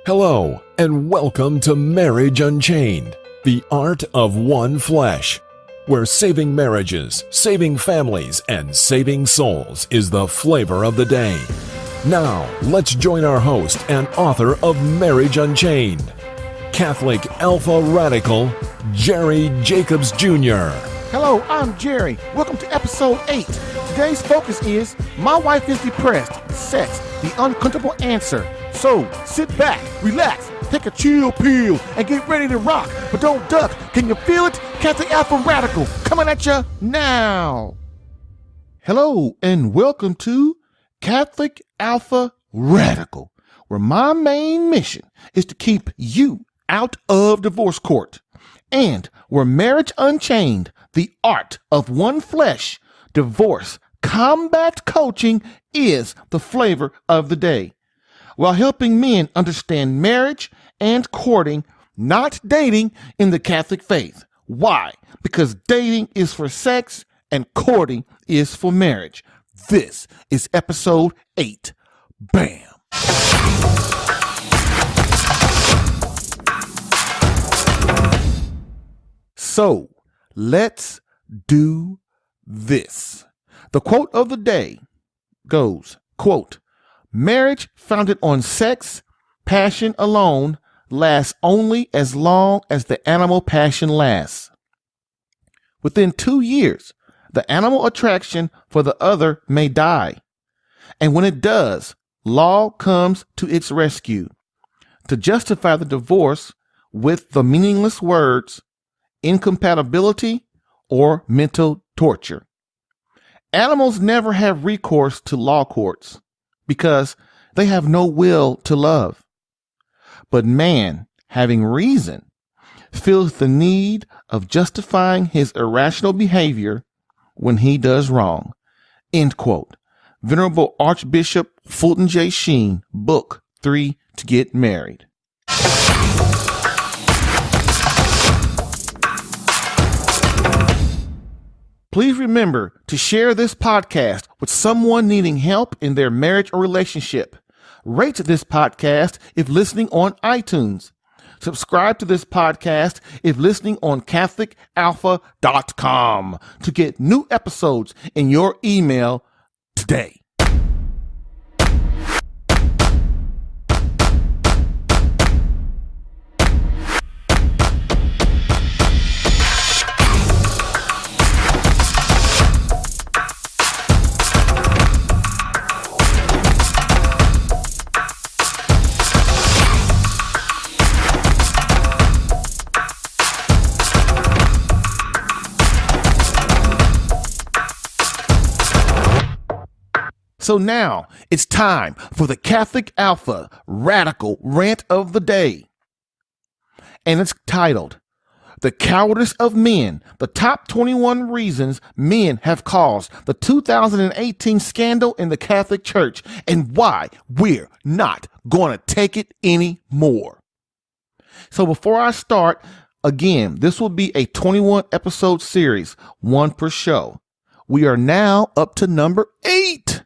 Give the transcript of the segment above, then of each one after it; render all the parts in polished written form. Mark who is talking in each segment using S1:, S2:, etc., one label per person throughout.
S1: Hello, and welcome to Marriage Unchained, the art of one flesh, where saving marriages, saving families, and saving souls is the flavor of the day. Now, let's join our host and author of Marriage Unchained, Catholic Alpha Radical, Jerry Jacobs Jr.
S2: Hello, I'm Jerry. Welcome to episode 8. Today's focus is My Wife is Depressed, Sex, the Uncomfortable Answer. So, sit back, relax, take a chill pill, and get ready to rock. But don't duck. Can you feel it? Catholic Alpha Radical coming at you now. Hello, and welcome to Catholic Alpha Radical, where my main mission is to keep you out of divorce court, and where Marriage Unchained, the art of one flesh, divorce combat coaching is the flavor of the day, while helping men understand marriage and courting, not dating, in the Catholic faith. Why? Because dating is for sex and courting is for marriage. This is episode 8. Bam! So, let's do this. The quote of the day goes, quote, "Marriage founded on sex, passion alone lasts only as long as the animal passion lasts. Within 2 years, the animal attraction for the other may die. And when it does, law comes to its rescue to justify the divorce with the meaningless words, incompatibility or mental torture. Animals never have recourse to law courts because they have no will to love. But man, having reason, feels the need of justifying his irrational behavior when he does wrong." End quote. Venerable Archbishop Fulton J. Sheen, Book 3, To Get Married. Please remember to share this podcast with someone needing help in their marriage or relationship. Rate this podcast if listening on iTunes. Subscribe to this podcast if listening on CatholicAlpha.com to get new episodes in your email today. So now it's time for the Catholic Alpha Radical Rant of the Day. And it's titled, "The Cowardice of Men, the Top 21 Reasons Men Have Caused the 2018 Scandal in the Catholic Church and Why We're Not Going to Take It Anymore." So before I start, again, this will be a 21 episode series, one per show. We are now up to number 8.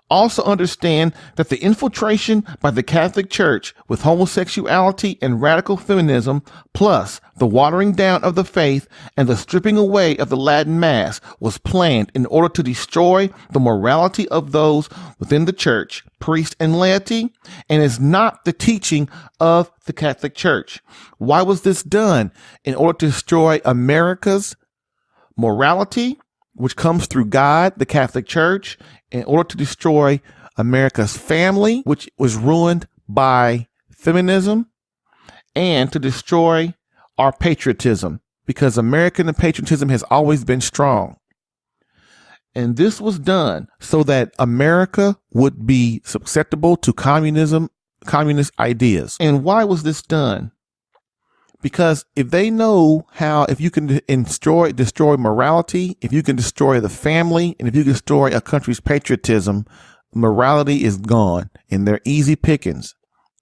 S2: Also understand that the infiltration by the Catholic Church with homosexuality and radical feminism, plus the watering down of the faith and the stripping away of the Latin Mass, was planned in order to destroy the morality of those within the Church, priests and laity, and is not the teaching of the Catholic Church. Why was this done? In order to destroy America's morality, which comes through God, the Catholic Church, in order to destroy America's family, which was ruined by feminism, and to destroy our patriotism, because American patriotism has always been strong. And this was done so that America would be susceptible to communist ideas. And why was this done? Because if they know how, if you can destroy morality, if you can destroy the family, and if you can destroy a country's patriotism, morality is gone and they're easy pickings.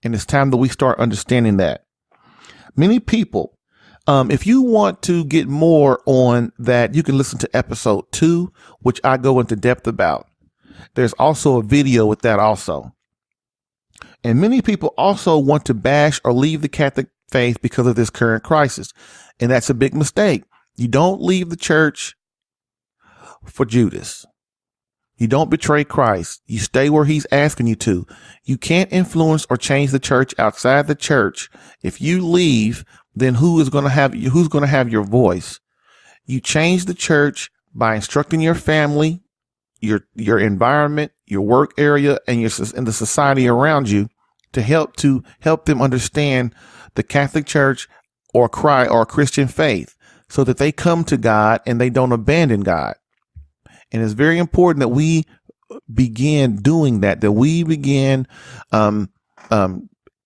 S2: And it's time that we start understanding that. Many people, if you want to get more on that, you can listen to episode 2, which I go into depth about. There's also a video with that also. And many people also want to bash or leave the Catholic faith because of this current crisis. And that's a big mistake. You don't leave the church for Judas. You don't betray Christ. You stay where he's asking you to. You can't influence or change the church outside the church. If you leave, then who's going to have your voice? You change the church by instructing your family, your environment, your work area, and the society around you to help them understand the Catholic Church or Christian faith, so that they come to God and they don't abandon God. And it's very important that we begin doing that we begin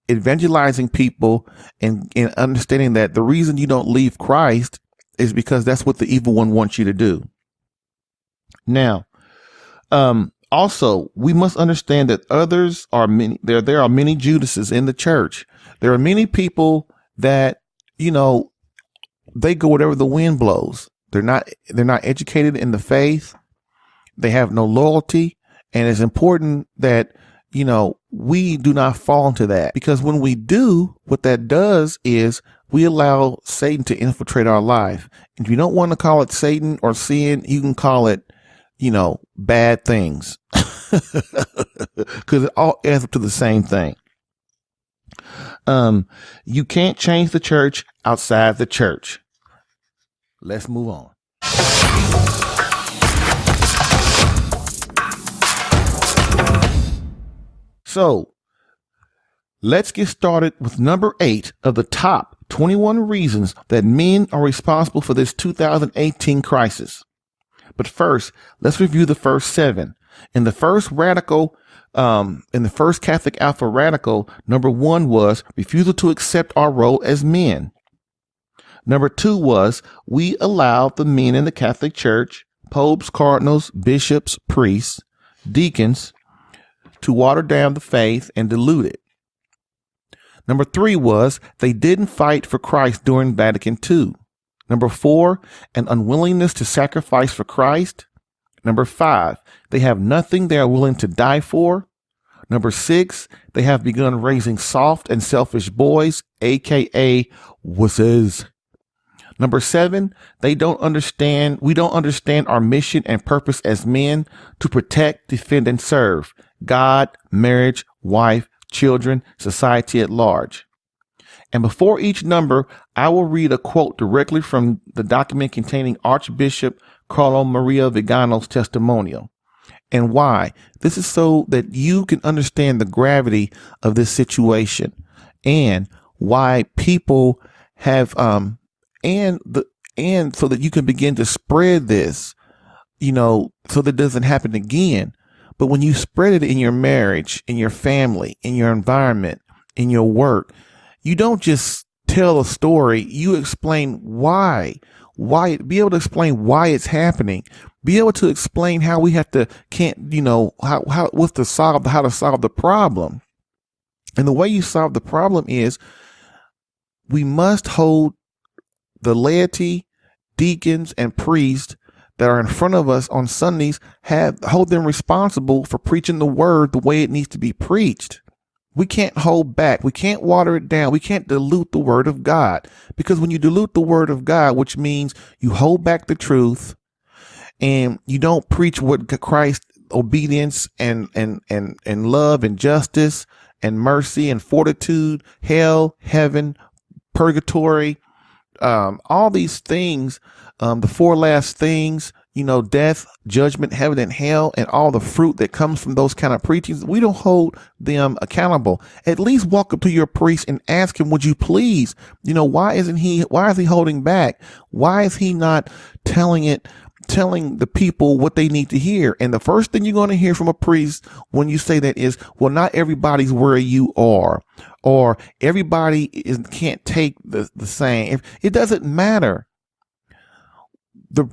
S2: evangelizing people and understanding that the reason you don't leave Christ is because that's what the evil one wants you to do. Now, also, we must understand that there are many Judases in the church. There are many people that, they go wherever the wind blows. They're not educated in the faith. They have no loyalty. And it's important that, we do not fall into that, because when we do, what that does is we allow Satan to infiltrate our life. If you don't want to call it Satan or sin, you can call it, bad things, because it all adds up to the same thing. You can't change the church outside the church. Let's move on. So let's get started with number 8 of the top 21 reasons that men are responsible for this 2018 crisis. But first, let's review the first 7. In the first Catholic Alpha Radical, number 1 was refusal to accept our role as men. Number 2 was we allow the men in the Catholic Church, popes, cardinals, bishops, priests, deacons, to water down the faith and dilute it. Number 3 was they didn't fight for Christ during Vatican II. Number 4, an unwillingness to sacrifice for Christ. Number 5, they have nothing they are willing to die for. Number 6, they have begun raising soft and selfish boys, aka wusses. Number 7, we don't understand our mission and purpose as men to protect, defend, and serve God, marriage, wife, children, society at large. And before each number, I will read a quote directly from the document containing Archbishop Carlo Maria Vigano's testimonial. And why? This is so that you can understand the gravity of this situation and why people have and so that you can begin to spread this, so that it doesn't happen again. But when you spread it in your marriage, in your family, in your environment, in your work, you don't just tell a story. You explain why, be able to explain why it's happening, be able to explain how we have to, how to solve the problem. And the way you solve the problem is we must hold the laity, deacons, and priests that are in front of us on Sundays, hold them responsible for preaching the word the way it needs to be preached. We can't hold back. We can't water it down. We can't dilute the word of God, because when you dilute the word of God, which means you hold back the truth and you don't preach what Christ, obedience and love and justice and mercy and fortitude, hell, heaven, purgatory, all these things, the 4 last things, death, judgment, heaven, and hell, and all the fruit that comes from those kind of preachings, we don't hold them accountable. At least walk up to your priest and ask him, would you please, why is he holding back? Why is he not telling the people what they need to hear? And the first thing you're going to hear from a priest when you say that is, well, not everybody's where you are, or everybody can't take the same. It doesn't matter.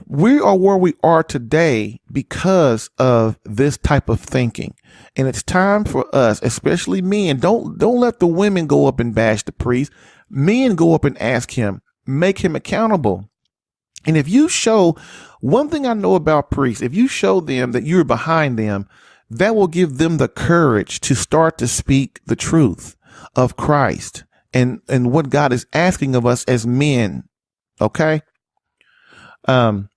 S2: We are where we are today because of this type of thinking. And it's time for us, especially men, don't let the women go up and bash the priest. Men go up and ask him, make him accountable. And if you show, one thing I know about priests, if you show them that you're behind them, that will give them the courage to start to speak the truth of Christ and what God is asking of us as men. Okay. I'll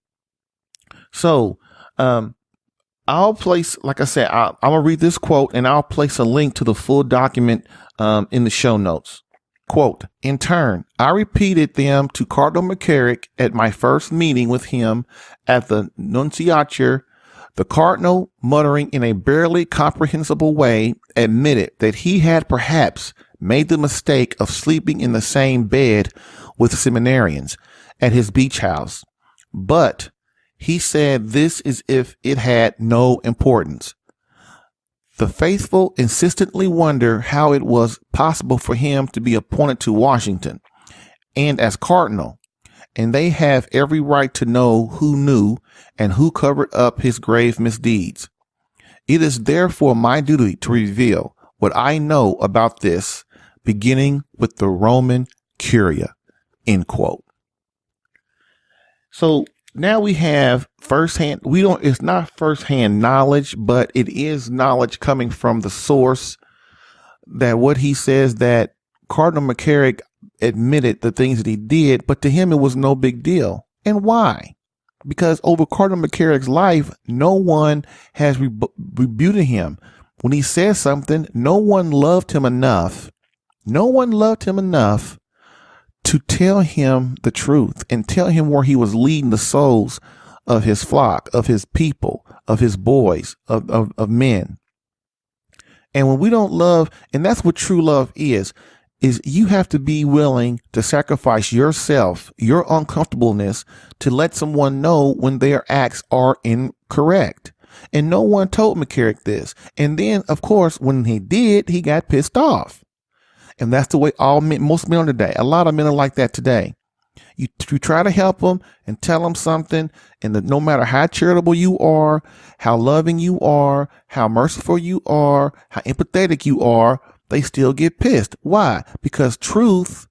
S2: place, like I said, I'm going to read this quote and I'll place a link to the full document in the show notes. Quote, in turn, I repeated them to Cardinal McCarrick at my first meeting with him at the Nunciature. The Cardinal, muttering in a barely comprehensible way, admitted that he had perhaps made the mistake of sleeping in the same bed with seminarians at his beach house. But he said this as if it had no importance. The faithful insistently wonder how it was possible for him to be appointed to Washington and as cardinal, and they have every right to know who knew and who covered up his grave misdeeds. It is therefore my duty to reveal what I know about this, beginning with the Roman Curia, end quote. So now we have firsthand, it's not firsthand knowledge, but it is knowledge coming from the source, that what he says, that Cardinal McCarrick admitted the things that he did, but to him it was no big deal. And why? Because over Cardinal McCarrick's life, no one has rebuked him. When he says something, no one loved him enough. No one loved him enough to tell him the truth and tell him where he was leading the souls of his flock, of his people, of his boys, of men. And when we don't love, and that's what true love is you have to be willing to sacrifice yourself, your uncomfortableness, to let someone know when their acts are incorrect. And no one told McCarrick this. And then, of course, when he did, he got pissed off. And that's the way most men are today. A lot of men are like that today. You try to help them and tell them something, and no matter how charitable you are, how loving you are, how merciful you are, how empathetic you are, they still get pissed. Why? Because truth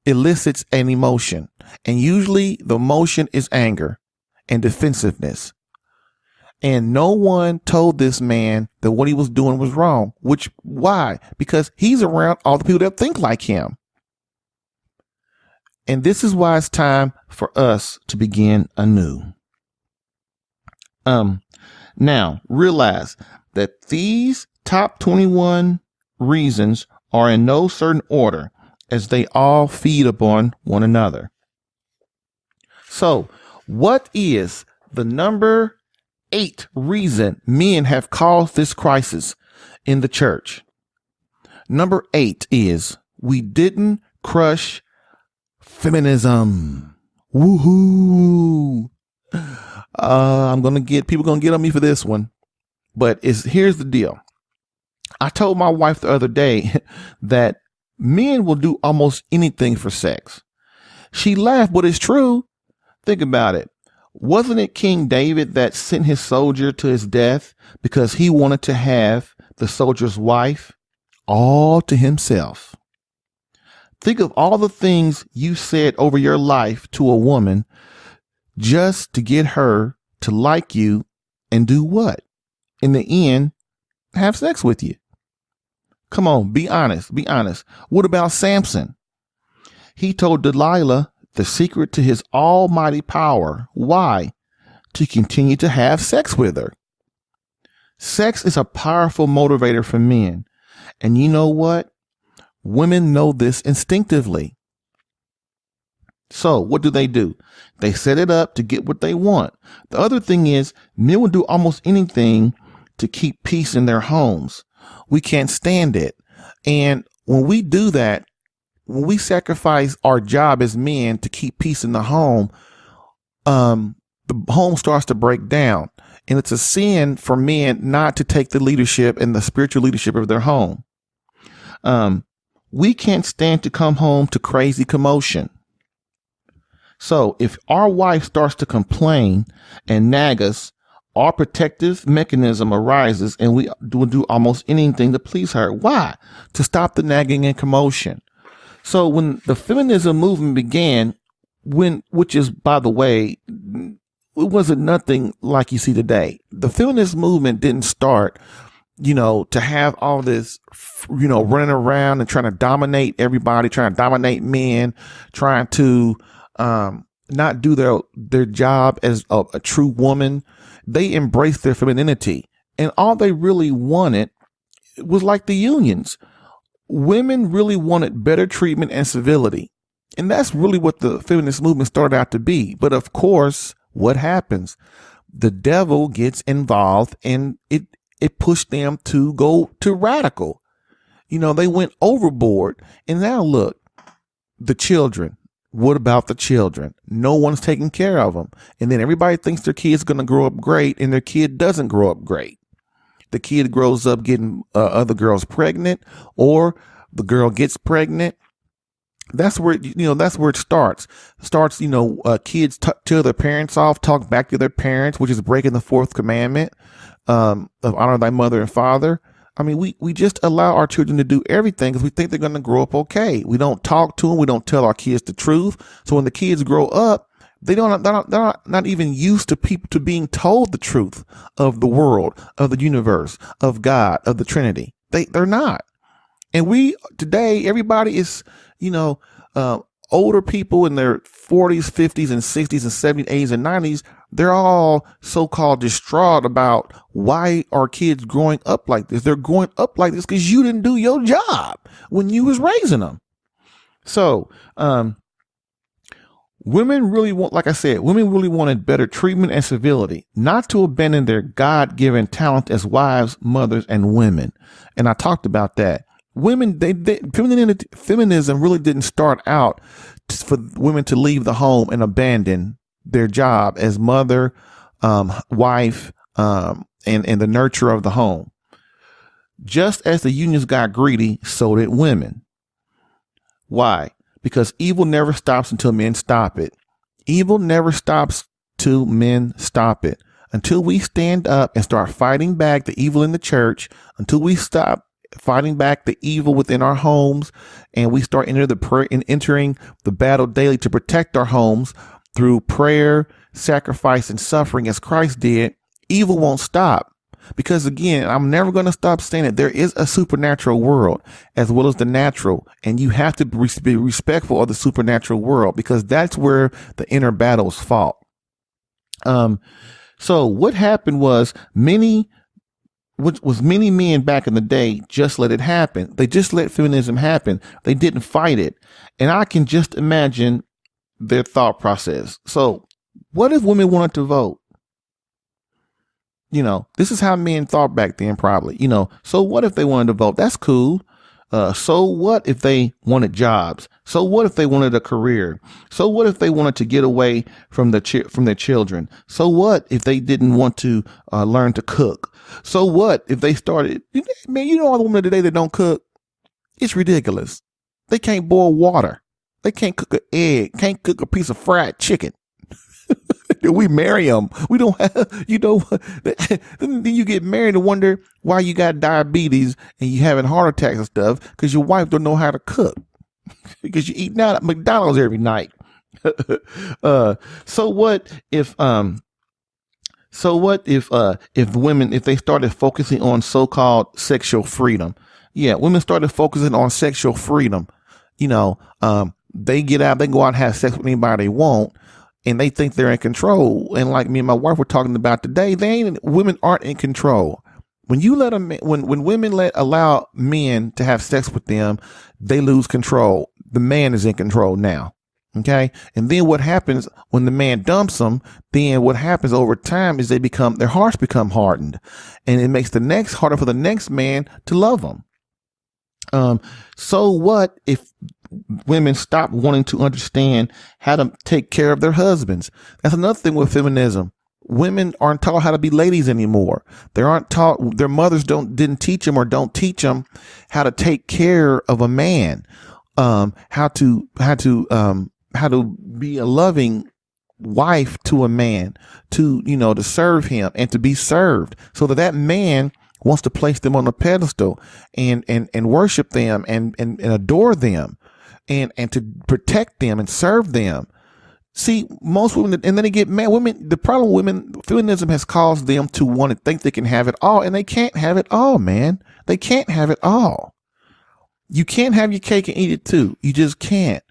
S2: elicits an emotion, and usually the emotion is anger and defensiveness. And no one told this man that what he was doing was wrong. Why? Because he's around all the people that think like him. And this is why it's time for us to begin anew. Now realize that these top 21 reasons are in no certain order, as they all feed upon one another. So what is the number 8 reason men have caused this crisis in the church? Number 8 is we didn't crush feminism. Woohoo. People gonna get on me for this one, but here's the deal. I told my wife the other day that men will do almost anything for sex. She laughed, but it's true. Think about it. Wasn't it King David that sent his soldier to his death because he wanted to have the soldier's wife all to himself? Think of all the things you said over your life to a woman just to get her to like you and do what? In the end, have sex with you. Come on, be honest. Be honest. What about Samson? He told Delilah the secret to his almighty power. Why? To continue to have sex with her. Sex is a powerful motivator for men. And you know what? Women know this instinctively. So what do? They set it up to get what they want. The other thing is, men will do almost anything to keep peace in their homes. We can't stand it. And when we do that, when we sacrifice our job as men to keep peace in the home, the home starts to break down. And it's a sin for men not to take the leadership and the spiritual leadership of their home. We can't stand to come home to crazy commotion. So if our wife starts to complain and nag us, our protective mechanism arises and we will do almost anything to please her. Why? To stop the nagging and commotion. So when the feminism movement began, which is, by the way, wasn't nothing like you see today. The feminist movement didn't start, to have all this, running around and trying to dominate everybody, trying to dominate men, trying to not do their job as a true woman. They embraced their femininity, and all they really wanted was like the unions. Women really wanted better treatment and civility. And that's really what the feminist movement started out to be. But of course, what happens? The devil gets involved, and it pushed them to go to radical. They went overboard. And now look, the children. What about the children? No one's taking care of them. And then everybody thinks their kid's going to grow up great, and their kid doesn't grow up great. The kid grows up getting other girls pregnant, or the girl gets pregnant. That's where it starts. Kids tell their parents off, talk back to their parents, which is breaking the fourth commandment of honor thy mother and father. I mean, we just allow our children to do everything because we think they're going to grow up okay. We don't talk to them. We don't tell our kids the truth. So when the kids grow up, they're not even used to being told the truth of the world, of the universe, of God, of the Trinity. They're not. And today, everybody is, older people in their 40s, 50s, and 60s, and 70s, 80s, and 90s. They're all so-called distraught about why are kids growing up like this. They're growing up like this because you didn't do your job when you was raising them. So, women really wanted better treatment and civility, not to abandon their God-given talent as wives, mothers, and women. And I talked about that. Women, feminism really didn't start out for women to leave the home and abandon their job as mother, wife, and the nurturer of the home. Just as the unions got greedy, so did women. Why? Because evil never stops until men stop it. Evil never stops till men stop it. Until we stand up and start fighting back the evil in the church, until we stop fighting back the evil within our homes, and we start entering the battle daily to protect our homes through prayer, sacrifice, and suffering as Christ did, evil won't stop. Because again, I'm never going to stop saying it. There is a supernatural world as well as the natural, and you have to be respectful of the supernatural world because that's where the inner battles fought. So what happened was many men back in the day just let it happen. They just let feminism happen. They didn't fight it. And I can just imagine their thought process. So what if women wanted to vote? This is how men thought back then, probably. So what if they wanted to vote? That's cool. So what if they wanted jobs? So what if they wanted a career? So what if they wanted to get away from their children? So what if they didn't want to learn to cook? So what if they started? Man, all the women today that don't cook? It's ridiculous. They can't boil water. They can't cook an egg. Can't cook a piece of fried chicken. We marry them. We don't have, then you get married and wonder why you got diabetes and you having heart attacks and stuff because your wife don't know how to cook because you eating out at McDonald's every night. So what if women, if they started focusing on so-called sexual freedom? Yeah, women started focusing on sexual freedom. They get out, they go out and have sex with anybody they want. And they think they're in control. And like me and my wife were talking about today, women aren't in control. When you let when women allow men to have sex with them, they lose control. The man is in control now. Okay. And then what happens when the man dumps them? Then what happens over time is their hearts become hardened, and it makes harder for the next man to love them. So what if women stop wanting to understand how to take care of their husbands? That's another thing with feminism. Women aren't taught how to be ladies anymore. They aren't taught, their mothers didn't teach them or don't teach them how to take care of a man, how to be a loving wife to a man, to serve him and to be served, so that man wants to place them on a pedestal and worship them and adore them and to protect them and serve them. See, most women, and then they get mad. Women, the problem with women, feminism has caused them to want to think they can have it all, and they can't have it all, man. They can't have it all. You can't have your cake and eat it too. You just can't.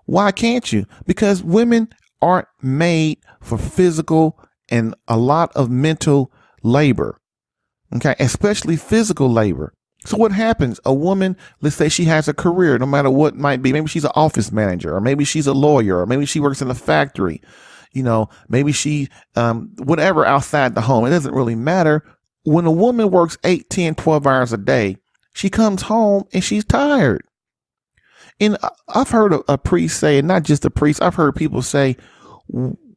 S2: Why can't you? Because women aren't made for physical and a lot of mental labor. Okay, especially physical labor. So what happens? A woman, let's say she has a career, no matter what it might be. Maybe she's an office manager, or maybe she's a lawyer, or maybe she works in a factory. You know, maybe she, whatever outside the home. It doesn't really matter. When a woman works 8, 10, 12 hours a day, she comes home and she's tired. And I've heard a priest say, and not just a priest, I've heard people say,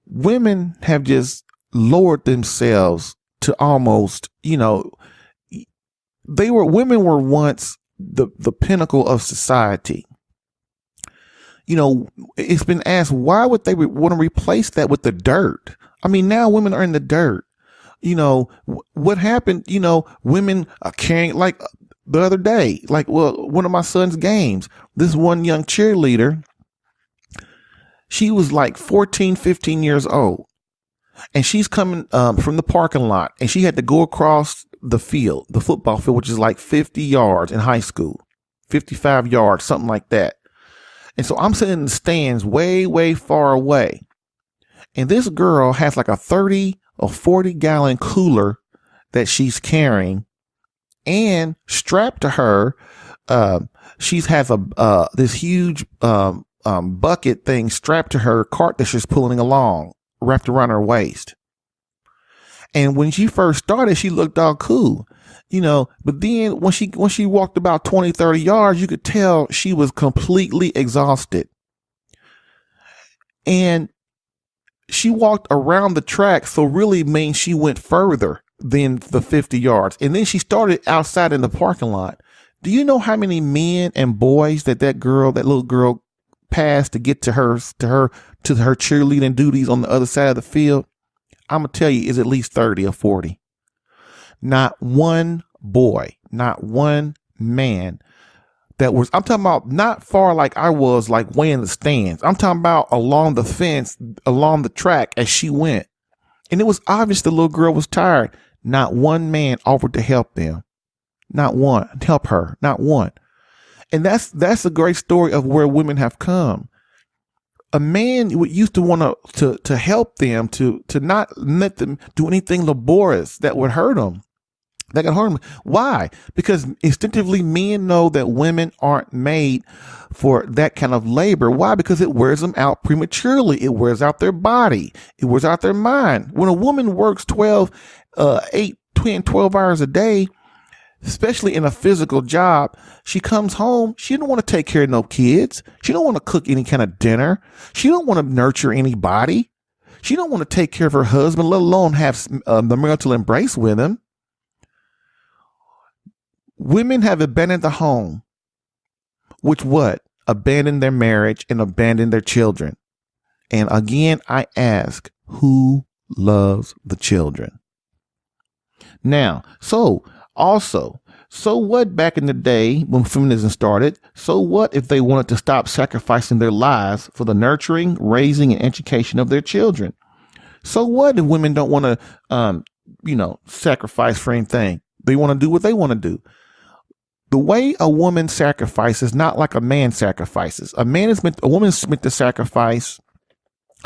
S2: women have just lowered themselves to almost, you know, women were once the pinnacle of society. You know, it's been asked, why would they want to replace that with the dirt? I mean, now women are in the dirt. You know, what happened, you know, women are carrying, like the other day, like, well, one of my son's games, this one young cheerleader, she was like 14, 15 years old. And she's coming from the parking lot, and she had to go across the field, the football field, which is like 50 yards in high school, 55 yards, something like that. And so I'm sitting in the stands way, way far away. And this girl has like a 30 or 40 gallon cooler that she's carrying, and strapped to her, she has this huge bucket thing strapped to her cart that she's pulling along, wrapped around her waist. And when she first started, she looked all cool, you know, but then when she walked about 20, 30 yards, you could tell she was completely exhausted. And she walked around the track, so really means she went further than the 50 yards. And then she started outside in the parking lot. Do you know how many men and boys that little girl passed to get to her cheerleading duties on the other side of the field? I'm going to tell you, is at least 30 or 40. Not one boy, not one man that was, I'm talking about not far like I was, like way in the stands. I'm talking about along the fence, along the track as she went. And it was obvious the little girl was tired. Not one man offered to help them. Not one. Help her. Not one. And that's a great story of where women have come. A man used to want to help them, to not let them do anything laborious that would hurt them. That can hurt them. Why? Because instinctively men know that women aren't made for that kind of labor. Why? Because it wears them out prematurely. It wears out their body. It wears out their mind. When a woman works 12 hours a day, especially in a physical job, she comes home. She don't want to take care of no kids. She don't want to cook any kind of dinner. She don't want to nurture anybody. She don't want to take care of her husband, let alone have the marital embrace with him. Women have abandoned the home, which what? Abandoned their marriage and abandoned their children. And again, I ask, who loves the children? Now, so what back in the day when feminism started? So what if they wanted to stop sacrificing their lives for the nurturing, raising, and education of their children? So what if women don't want to, sacrifice for anything? They want to do what they want to do. The way a woman sacrifices, not like a man sacrifices. A woman's meant to sacrifice.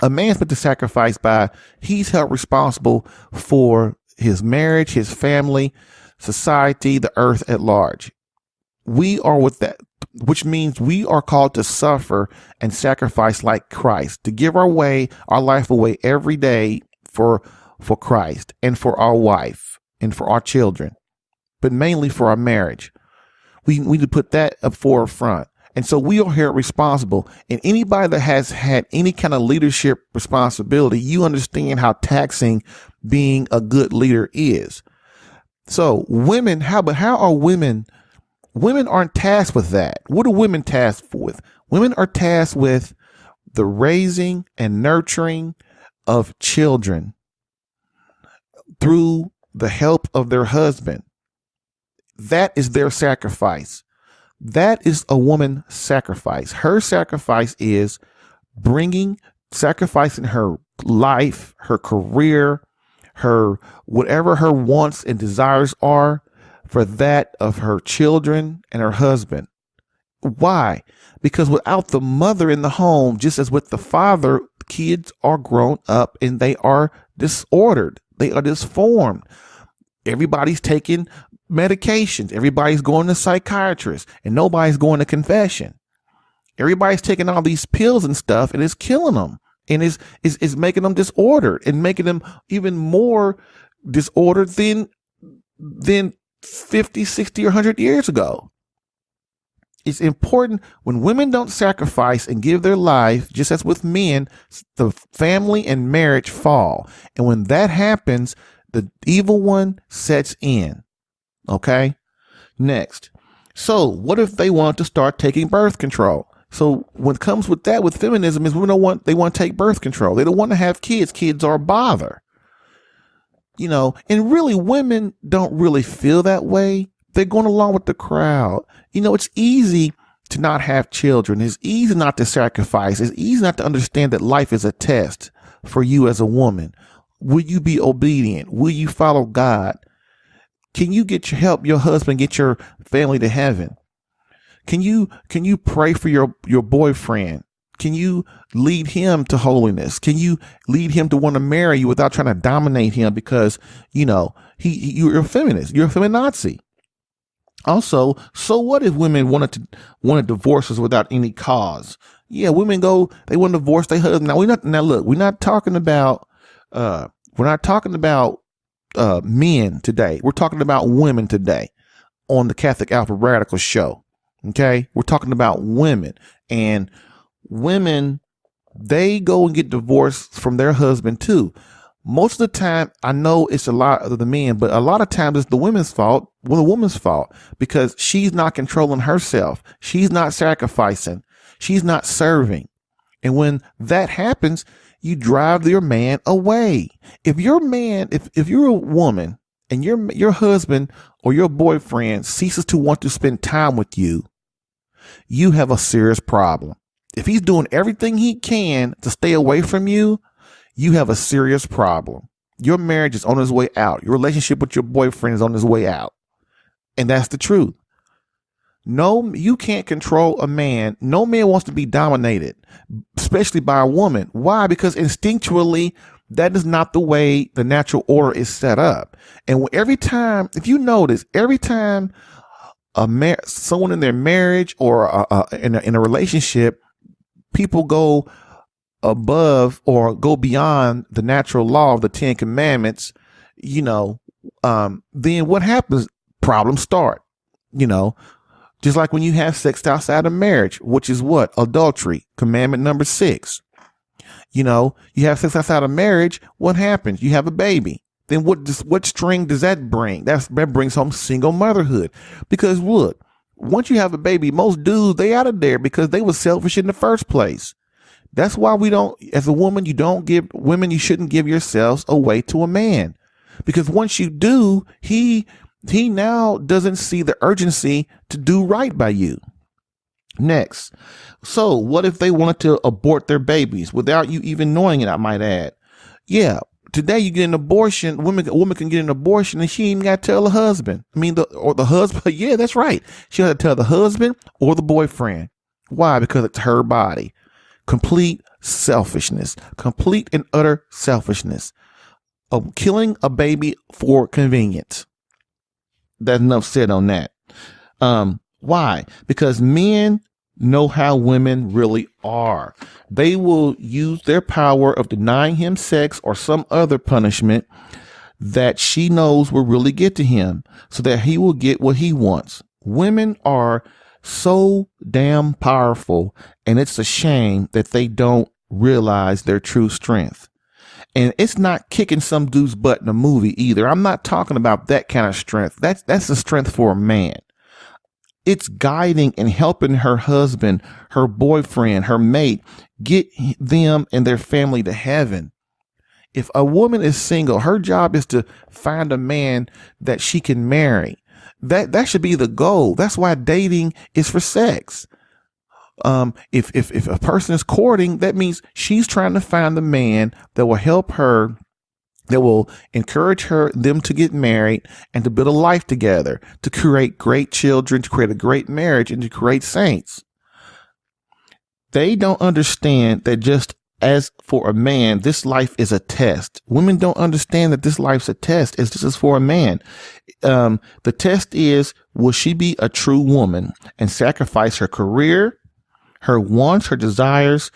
S2: A man's meant to sacrifice by he's held responsible for his marriage, his family, society, the earth at large. We are with that, which means we are called to suffer and sacrifice like Christ, to give our life away every day for Christ and for our wife and for our children, but mainly for our marriage. We need to put that up forefront. And so we are here responsible. And anybody that has had any kind of leadership responsibility, you understand how taxing being a good leader is. So women, how are women? Women aren't tasked with that. What are women tasked with? Women are tasked with the raising and nurturing of children through the help of their husband. That is their sacrifice. That is a woman's sacrifice. Her sacrifice is bringing sacrificing her life, her career, her whatever her wants and desires are for that of her children and her husband. Why? Because without the mother in the home, just as with the father, kids are grown up and they are disordered. They are disformed. Everybody's taking medications. Everybody's going to psychiatrists and nobody's going to confession. Everybody's taking all these pills and stuff and it's killing them and is making them disordered and making them even more disordered than 50, 60 or 100 years ago. It's important when women don't sacrifice and give their life, just as with men, the family and marriage fall. And when that happens, the evil one sets in. Okay. Next. So what if they want to start taking birth control? So what comes with that with feminism is women they want to take birth control. They don't want to have kids. Kids are a bother. You know, and really women don't really feel that way. They're going along with the crowd. You know, it's easy to not have children. It's easy not to sacrifice. It's easy not to understand that life is a test for you as a woman. Will you be obedient? Will you follow God? Can you help your husband get your family to heaven? Can you pray for your boyfriend? Can you lead him to holiness? Can you lead him to want to marry you without trying to dominate him because, you know, you're a feminist. You're a feminazi. Also, so what if women wanted divorces without any cause? Yeah, women they want to divorce their husband. We're not talking about men today. We're talking about women today on the Catholic Alpha Radical show. Okay. We're talking about women, and women, they go and get divorced from their husband too. Most of the time, I know it's a lot of the men, but a lot of times it's the woman's fault. Well, the woman's fault because she's not controlling herself. She's not sacrificing. She's not serving. And when that happens, you drive your man away. If you're a woman and your husband or your boyfriend ceases to want to spend time with you, you have a serious problem. If he's doing everything he can to stay away from you, you have a serious problem. Your marriage is on its way out. Your relationship with your boyfriend is on its way out. And that's the truth. No, you can't control a man. No man wants to be dominated, especially by a woman. Why? Because instinctually, that is not the way the natural order is set up. And every time, if you notice, every time someone in their marriage or in a relationship, people go above or go beyond the natural law of the 10 Commandments, you know, then what happens? Problems start, you know, just like when you have sex outside of marriage, which is what? Adultery, commandment number 6. You know, you have sex outside of marriage. What happens? You have a baby. Then what string does that bring? That brings home single motherhood. Because look, once you have a baby, most dudes, they out of there because they were selfish in the first place. That's why as a woman, you shouldn't give yourselves away to a man, because once you do, he now doesn't see the urgency to do right by you. Next. So what if they wanted to abort their babies without you even knowing it? I might add. Yeah. Today you get an abortion. A woman can get an abortion and she ain't even got to tell the husband. The husband. Yeah, that's right. She has to tell the husband or the boyfriend. Why? Because it's her body. Complete selfishness, complete and utter selfishness of killing a baby for convenience. That's enough said on that. Why? Because men know how women really are. They will use their power of denying him sex or some other punishment that she knows will really get to him so that he will get what he wants. Women are so damn powerful, and it's a shame that they don't realize their true strength. And it's not kicking some dude's butt in a movie either. I'm not talking about that kind of strength. That's the strength for a man. It's guiding and helping her husband, her boyfriend, her mate, get them and their family to heaven. If a woman is single, her job is to find a man that she can marry. That should be the goal. That's why dating is for sex. If a person is courting, that means she's trying to find the man that will help her, that will encourage them to get married and to build a life together, to create great children, to create a great marriage, and to create saints. They don't understand that just as for a man, this life is a test. Women don't understand that this life's a test. It's just as for a man. The test is, will she be a true woman and sacrifice her career, her wants, her desires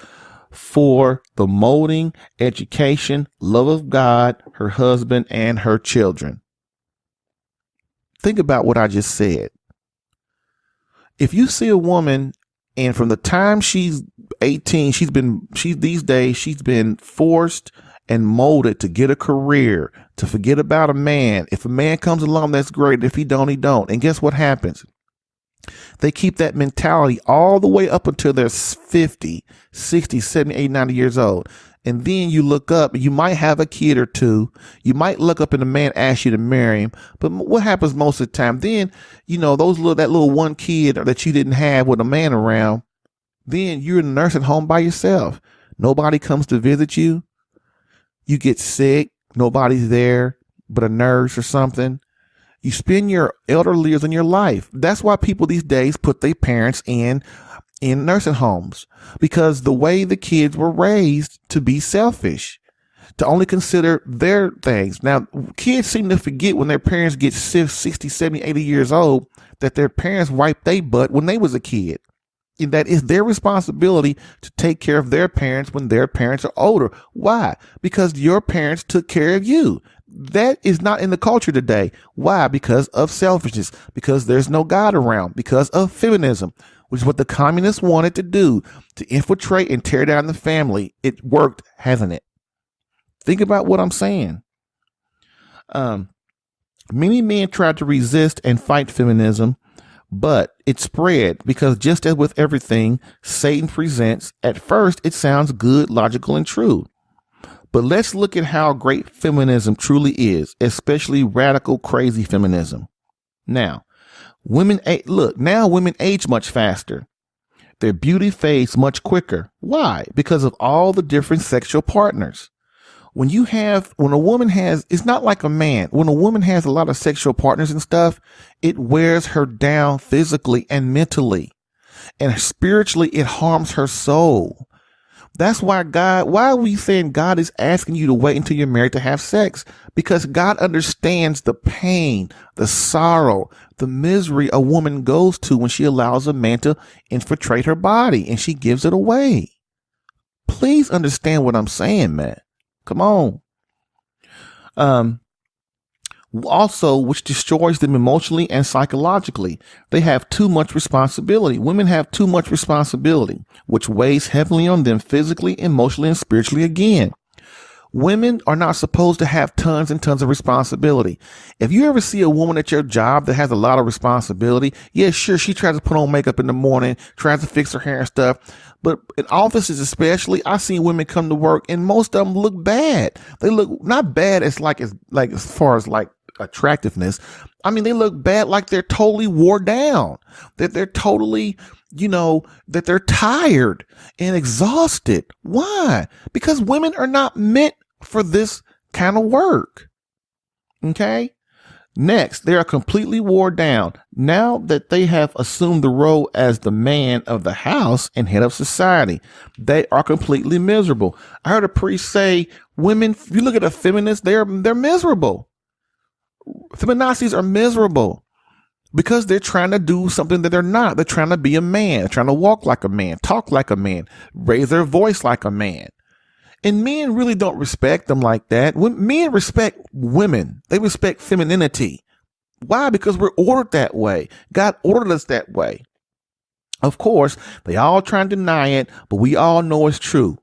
S2: for the molding, education, love of God, her husband, and her children? Think about what I just said. If you see a woman, and from the time she's 18, she's been forced and molded to get a career, to forget about a man. If a man comes along, that's great. If he don't, he don't. And guess what happens? They keep that mentality all the way up until they're 50, 60, 70, 80, 90 years old. And then you look up, you might have a kid or two. You might look up and a man asks you to marry him. But what happens most of the time? Then, that little one kid that you didn't have with a man around, then you're in a nursing home by yourself. Nobody comes to visit you. You get sick. Nobody's there but a nurse or something. You spend your elderly years in your life. That's why people these days put their parents in nursing homes, because the way the kids were raised to be selfish, to only consider their things. Now, kids seem to forget when their parents get 60, 70, 80 years old that their parents wiped their butt when they was a kid. And that is their responsibility to take care of their parents when their parents are older. Why? Because your parents took care of you. That is not in the culture today. Why? Because of selfishness, because there's no God around, because of feminism, which is what the communists wanted to do, to infiltrate and tear down the family. It worked, hasn't it? Think about what I'm saying. Many men tried to resist and fight feminism, but it spread because, just as with everything Satan presents, at first it sounds good, logical, and true. But let's look at how great feminism truly is, especially radical, crazy feminism. Now, women age much faster. Their beauty fades much quicker. Why? Because of all the different sexual partners. When a woman has, it's not like a man. When a woman has a lot of sexual partners and stuff, it wears her down physically and mentally, and spiritually it harms her soul. That's why why are we saying God is asking you to wait until you're married to have sex? Because God understands the pain, the sorrow, the misery a woman goes to when she allows a man to infiltrate her body and she gives it away. Please understand what I'm saying, man. Come on. Also, which destroys them emotionally and psychologically. They have too much responsibility. Women have too much responsibility, which weighs heavily on them physically, emotionally, and spiritually again. Women are not supposed to have tons and tons of responsibility. If you ever see a woman at your job that has a lot of responsibility, yeah, sure, she tries to put on makeup in the morning, tries to fix her hair and stuff. But in offices especially, I've seen women come to work and most of them look bad. They look not bad as far as attractiveness. I mean, they look bad like they're totally wore down, that they're totally, that they're tired and exhausted. Why? Because women are not meant for this kind of work. Okay. Next, they are completely wore down. Now that they have assumed the role as the man of the house and head of society, they are completely miserable. I heard a priest say, women, if you look at a feminist, they're miserable. Feminazis are miserable because they're trying to do something that they're not. They're trying to be a man, trying to walk like a man, talk like a man, raise their voice like a man. And men really don't respect them like that. Men respect women. They respect femininity. Why? Because we're ordered that way. God ordered us that way. Of course, they all try and deny it, but we all know it's true.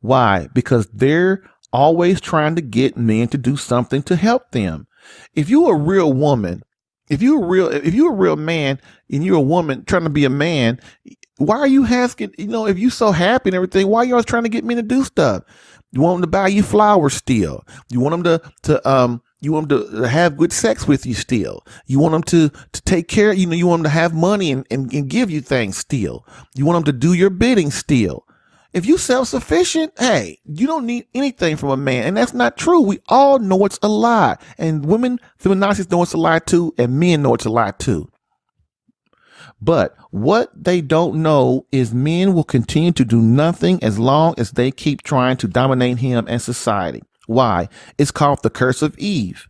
S2: Why? Because they're always trying to get men to do something to help them. If you're a real woman, if you're a real man and you're a woman trying to be a man, why are you asking, if you're so happy and everything, why are you always trying to get men to do stuff? You want them to buy you flowers still. You want them to You want them to have good sex with you still. You want them to take care. You want them to have money and give you things still. You want them to do your bidding still. If you self-sufficient, hey, you don't need anything from a man. And that's not true. We all know it's a lie. And women, feminists know it's a lie too. And men know it's a lie too. But what they don't know is men will continue to do nothing as long as they keep trying to dominate him and society. Why? It's called the curse of Eve.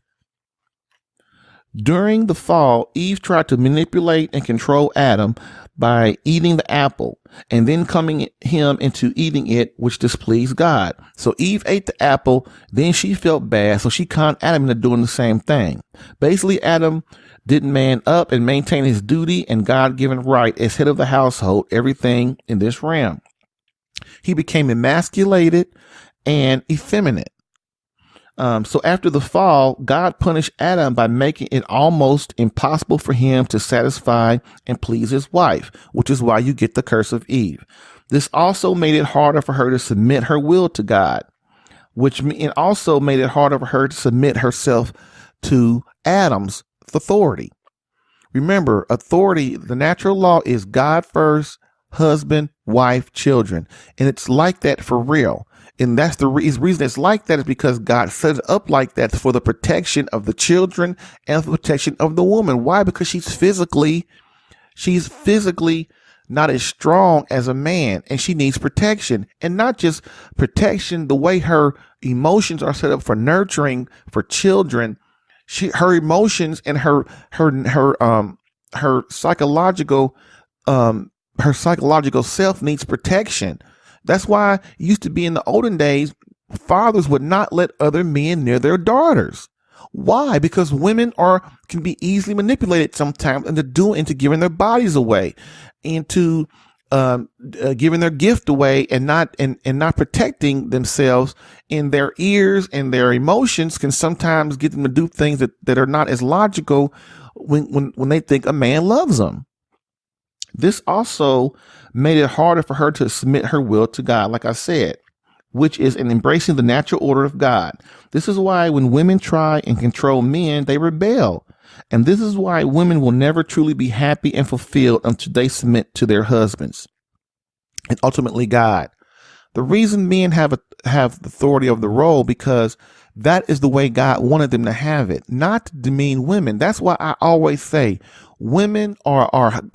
S2: During the fall, Eve tried to manipulate and control Adam by eating the apple and then coming him into eating it, which displeased God. So Eve ate the apple, then she felt bad, so she conned Adam into doing the same thing. Basically, Adam didn't man up and maintain his duty and God-given right as head of the household, everything in this realm. He became emasculated and effeminate. So after the fall, God punished Adam by making it almost impossible for him to satisfy and please his wife, which is why you get the curse of Eve. This also made it harder for her to submit her will to God, which also made it harder for her to submit herself to Adam's authority. Remember, authority, the natural law is God first, husband, wife, children. And it's like that for real. And that's the reason it's like that is because God set it up like that for the protection of the children and the protection of the woman. Why? Because she's physically not as strong as a man, and she needs protection, and not just protection the way her emotions are set up for nurturing for children. Her emotions and her psychological self needs protection. That's why it used to be in the olden days, fathers would not let other men near their daughters. Why? Because women can be easily manipulated sometimes into giving their bodies away, into giving their gift away, and not protecting themselves. In their ears and their emotions can sometimes get them to do things that are not as logical when they think a man loves them. This also made it harder for her to submit her will to God, like I said, which is in embracing the natural order of God. This is why when women try and control men, they rebel. And this is why women will never truly be happy and fulfilled until they submit to their husbands and ultimately God. The reason men have the authority of the role because that is the way God wanted them to have it, not to demean women. That's why I always say women are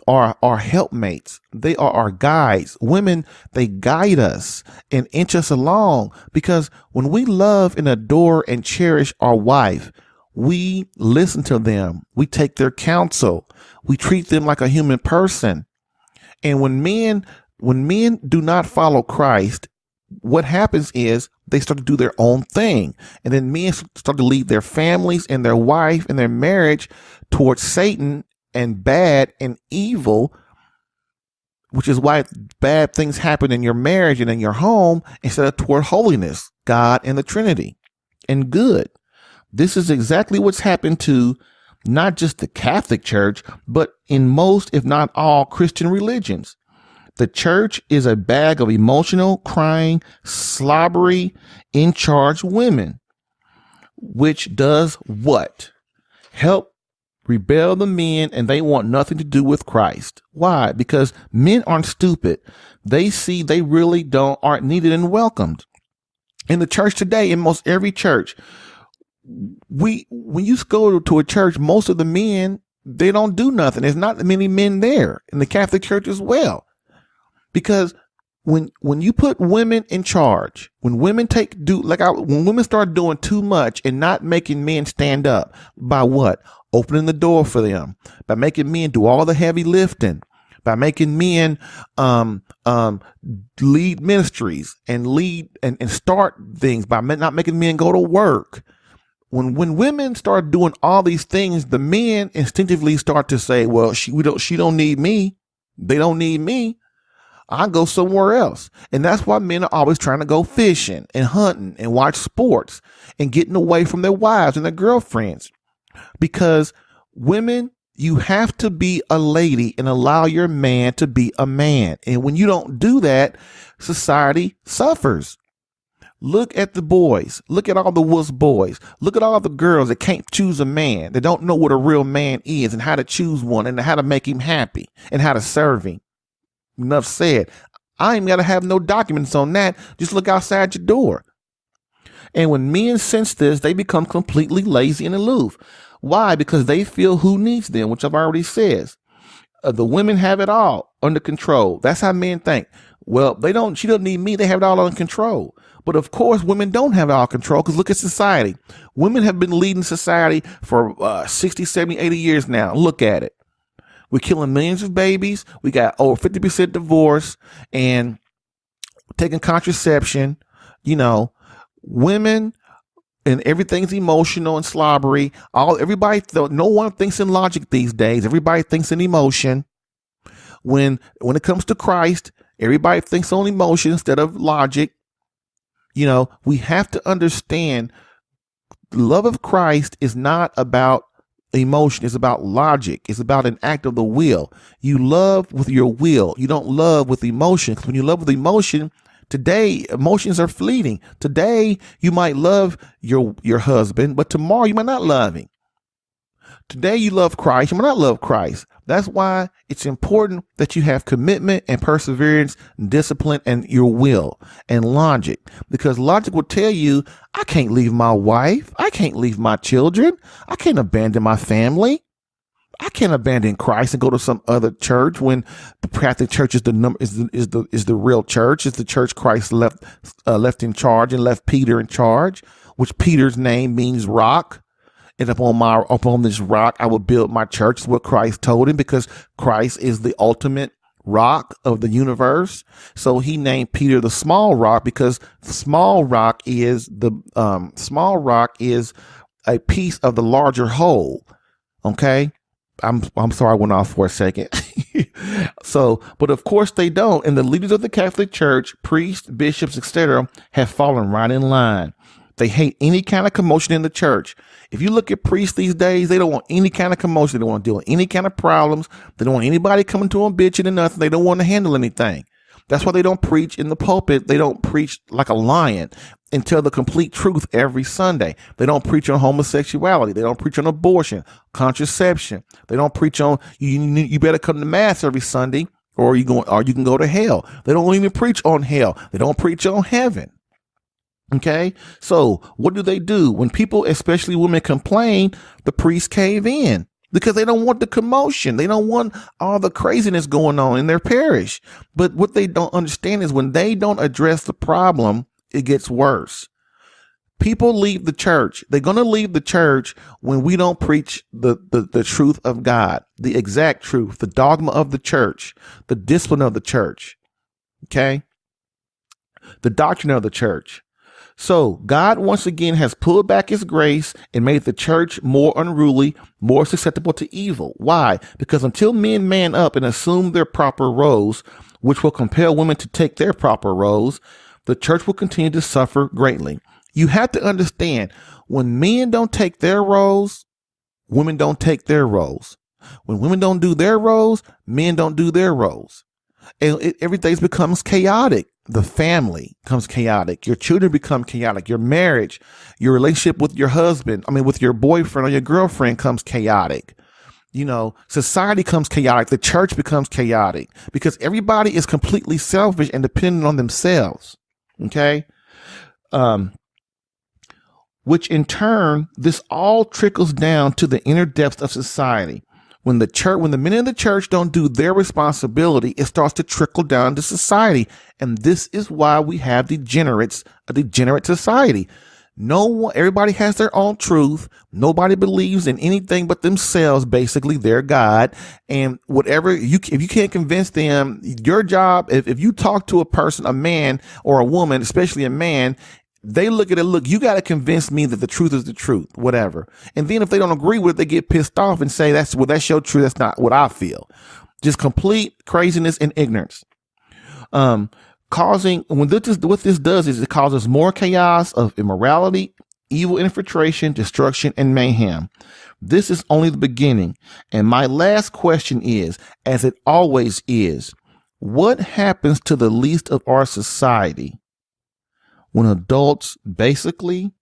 S2: our helpmates. They are our guides. Women, they guide us and inch us along, because when we love and adore and cherish our wife, we listen to them. We take their counsel. We treat them like a human person. And when men do not follow Christ, what happens is they start to do their own thing. And then men start to lead their families and their wife and their marriage towards Satan and bad and evil, which is why bad things happen in your marriage and in your home instead of toward holiness, God and the Trinity, and good. This is exactly what's happened to not just the Catholic Church, but in most, if not all, Christian religions. The church is a bag of emotional, crying, slobbery, in-charge women, which does what? Help rebel the men, and they want nothing to do with Christ. Why? Because men aren't stupid. They see they really aren't needed and welcomed. In the church today, in most every church, when you go to a church, most of the men, they don't do nothing. There's not many men there in the Catholic Church as well. Because when you put women in charge, when women when women start doing too much and not making men stand up, by what? Opening the door for them, by making men do all the heavy lifting, by making men lead ministries and lead and start things, by not making men go to work. When women start doing all these things, the men instinctively start to say, well, she don't need me. They don't need me. I'll go somewhere else. And that's why men are always trying to go fishing and hunting and watch sports and getting away from their wives and their girlfriends. Because women, you have to be a lady and allow your man to be a man. And when you don't do that, society suffers. Look at the boys. Look at all the wuss boys. Look at all the girls that can't choose a man. They don't know what a real man is and how to choose one and how to make him happy and how to serve him. Enough said. I ain't got to have no documents on that. Just look outside your door. And when men sense this, they become completely lazy and aloof. Why? Because they feel who needs them, which I've already said. The women have it all under control. That's how men think. Well, she doesn't need me. They have it all under control. But of course, women don't have it all control because look at society. Women have been leading society for 60, 70, 80 years now. Look at it. We're killing millions of babies. We got over 50% divorce and taking contraception. You know, women and everything's emotional and slobbery. No one thinks in logic these days. Everybody thinks in emotion. When it comes to Christ, everybody thinks on emotion instead of logic. You know, we have to understand the love of Christ is not about emotion. It's about logic. It's about an act of the will. You love with your will. You don't love with emotion. Because when you love with emotion, today, emotions are fleeting. Today, you might love your husband, but tomorrow you might not love him. Today, you love Christ. You might not love Christ. That's why it's important that you have commitment and perseverance, and discipline, and your will and logic. Because logic will tell you, I can't leave my wife. I can't leave my children. I can't abandon my family. I can't abandon Christ and go to some other church when the Catholic Church is the real church. It's the church Christ left in charge and left Peter in charge, which Peter's name means rock. And upon this rock, I will build my church, is what Christ told him, because Christ is the ultimate rock of the universe. So he named Peter the small rock because the small rock is a piece of the larger whole. Okay. I'm sorry I went off for a second. But of course they don't. And the leaders of the Catholic Church, priests, bishops, etc., have fallen right in line. They hate any kind of commotion in the church. If you look at priests these days, they don't want any kind of commotion. They don't want to deal with any kind of problems. They don't want anybody coming to them bitching and nothing. They don't want to handle anything. That's why they don't preach in the pulpit. They don't preach like a lion and tell the complete truth every Sunday. They don't preach on homosexuality. They don't preach on abortion, contraception. They don't preach on you better come to mass every Sunday or you can go to hell. They don't even preach on hell. They don't preach on heaven. Okay, so what do? When people, especially women, complain, the priests cave in because they don't want the commotion. They don't want all the craziness going on in their parish. But what they don't understand is when they don't address the problem, it gets worse. People leave the church. They're going to leave the church when we don't preach the truth of God, the exact truth, the dogma of the church, the discipline of the church. Okay, the doctrine of the church. So God once again has pulled back his grace and made the church more unruly, more susceptible to evil. Why? Because until men man up and assume their proper roles, which will compel women to take their proper roles, the church will continue to suffer greatly. You have to understand, when men don't take their roles, women don't take their roles. When women don't do their roles, men don't do their roles. And everything becomes chaotic. The family becomes chaotic. Your children become chaotic. Your marriage, your relationship with your husband, with your boyfriend or your girlfriend comes chaotic. You know, society becomes chaotic. The church becomes chaotic because everybody is completely selfish and dependent on themselves. Okay. Which in turn, this all trickles down to the inner depths of society. When the men in the church don't do their responsibility, it starts to trickle down to society. And this is why we have a degenerate society. Everybody has their own truth. Nobody believes in anything but themselves, basically their God. And if you can't convince them, your job, if you talk to a person, a man or a woman, especially a man, they look at it, you got to convince me that the truth is the truth, whatever. And then if they don't agree with it, they get pissed off and say, that's your truth. That's not what I feel. Just complete craziness and ignorance. What this does is it causes more chaos of immorality, evil infiltration, destruction, and mayhem. This is only the beginning. And my last question is, as it always is, what happens to the least of our society when adults basically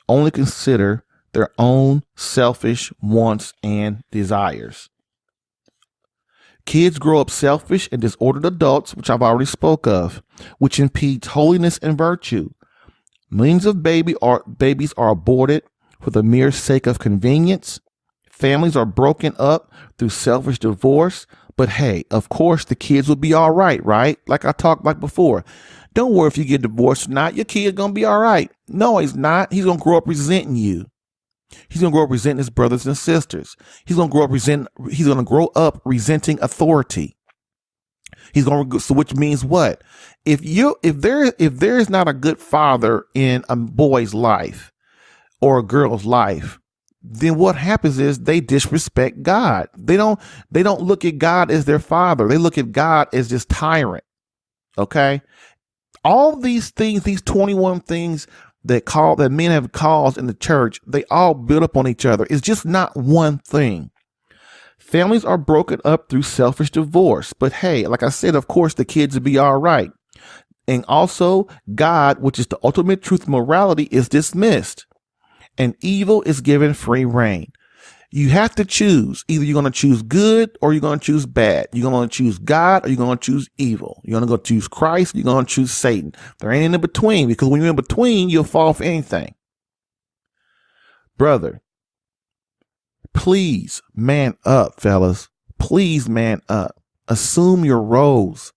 S2: only consider their own selfish wants and desires. Kids grow up selfish and disordered adults, which I've already spoke of, which impedes holiness and virtue. Millions of babies are aborted for the mere sake of convenience. Families are broken up through selfish divorce. But hey, of course, the kids will be all right, right? Like I talked like before. Don't worry if you get divorced or not. Your kid's going to be all right. No, he's not. He's going to grow up resenting you. He's going to grow up resenting his brothers and sisters. He's going to grow up resenting authority. So which means what? If there is not a good father in a boy's life or a girl's life, then what happens is they disrespect God. They don't look at God as their father. They look at God as this tyrant. Okay. All these things, these 21 things that men have caused in the church, they all build up on each other. It's just not one thing. Families are broken up through selfish divorce. But hey, like I said, of course, the kids will be all right. And also God, which is the ultimate truth of morality, is dismissed. And evil is given free reign. You have to choose. Either you're going to choose good or you're going to choose bad. You're going to choose God or you're going to choose evil. You're going to go choose Christ. You're going to choose Satan. There ain't any in between, because when you're in between, you'll fall for anything. Brother, please man up, fellas. Please man up. Assume your roles.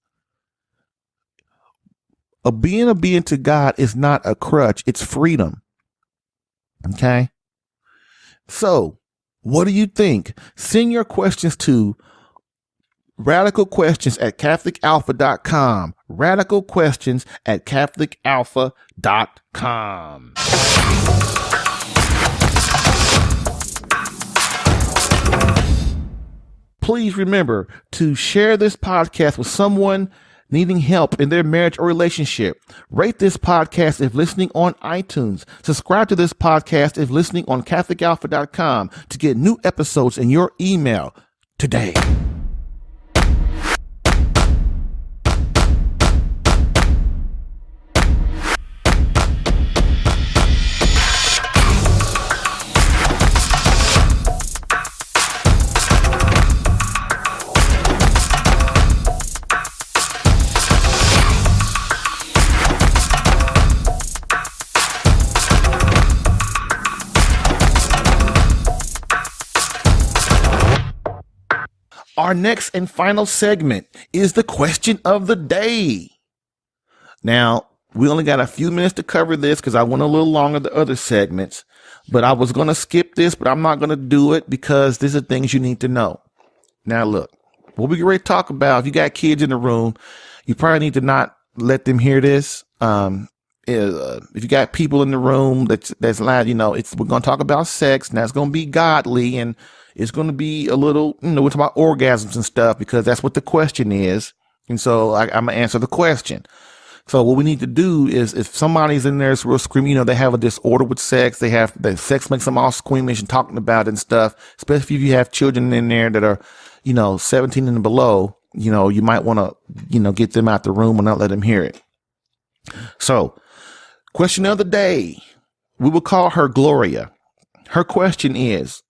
S2: Being obedient to God is not a crutch. It's freedom. Okay. So what do you think? Send your questions to RadicalQuestions at CatholicAlpha.com. RadicalQuestions at CatholicAlpha.com. Please remember to share this podcast with someone needing help in their marriage or relationship. Rate this podcast if listening on iTunes. Subscribe to this podcast if listening on CatholicAlpha.com to get new episodes in your email today. Our next and final segment is the question of the day. Now, we only got a few minutes to cover this because I went a little longer the other segments, but I was going to skip this, but I'm not going to do it because these are things you need to know. Now, look, what we get ready to talk about, if you got kids in the room, you probably need to not let them hear this. If you got people in the room that's loud, we're going to talk about sex, and that's going to be godly, and it's going to be a little, we're talking about orgasms and stuff because that's what the question is. And so I'm going to answer the question. So what we need to do is, if somebody's in there is real screaming, they have a disorder with sex, the sex makes them all squeamish and talking about it and stuff, especially if you have children in there that are, 17 and below, you might want to, get them out the room and not let them hear it. So question of the day, we will call her Gloria. Her question is,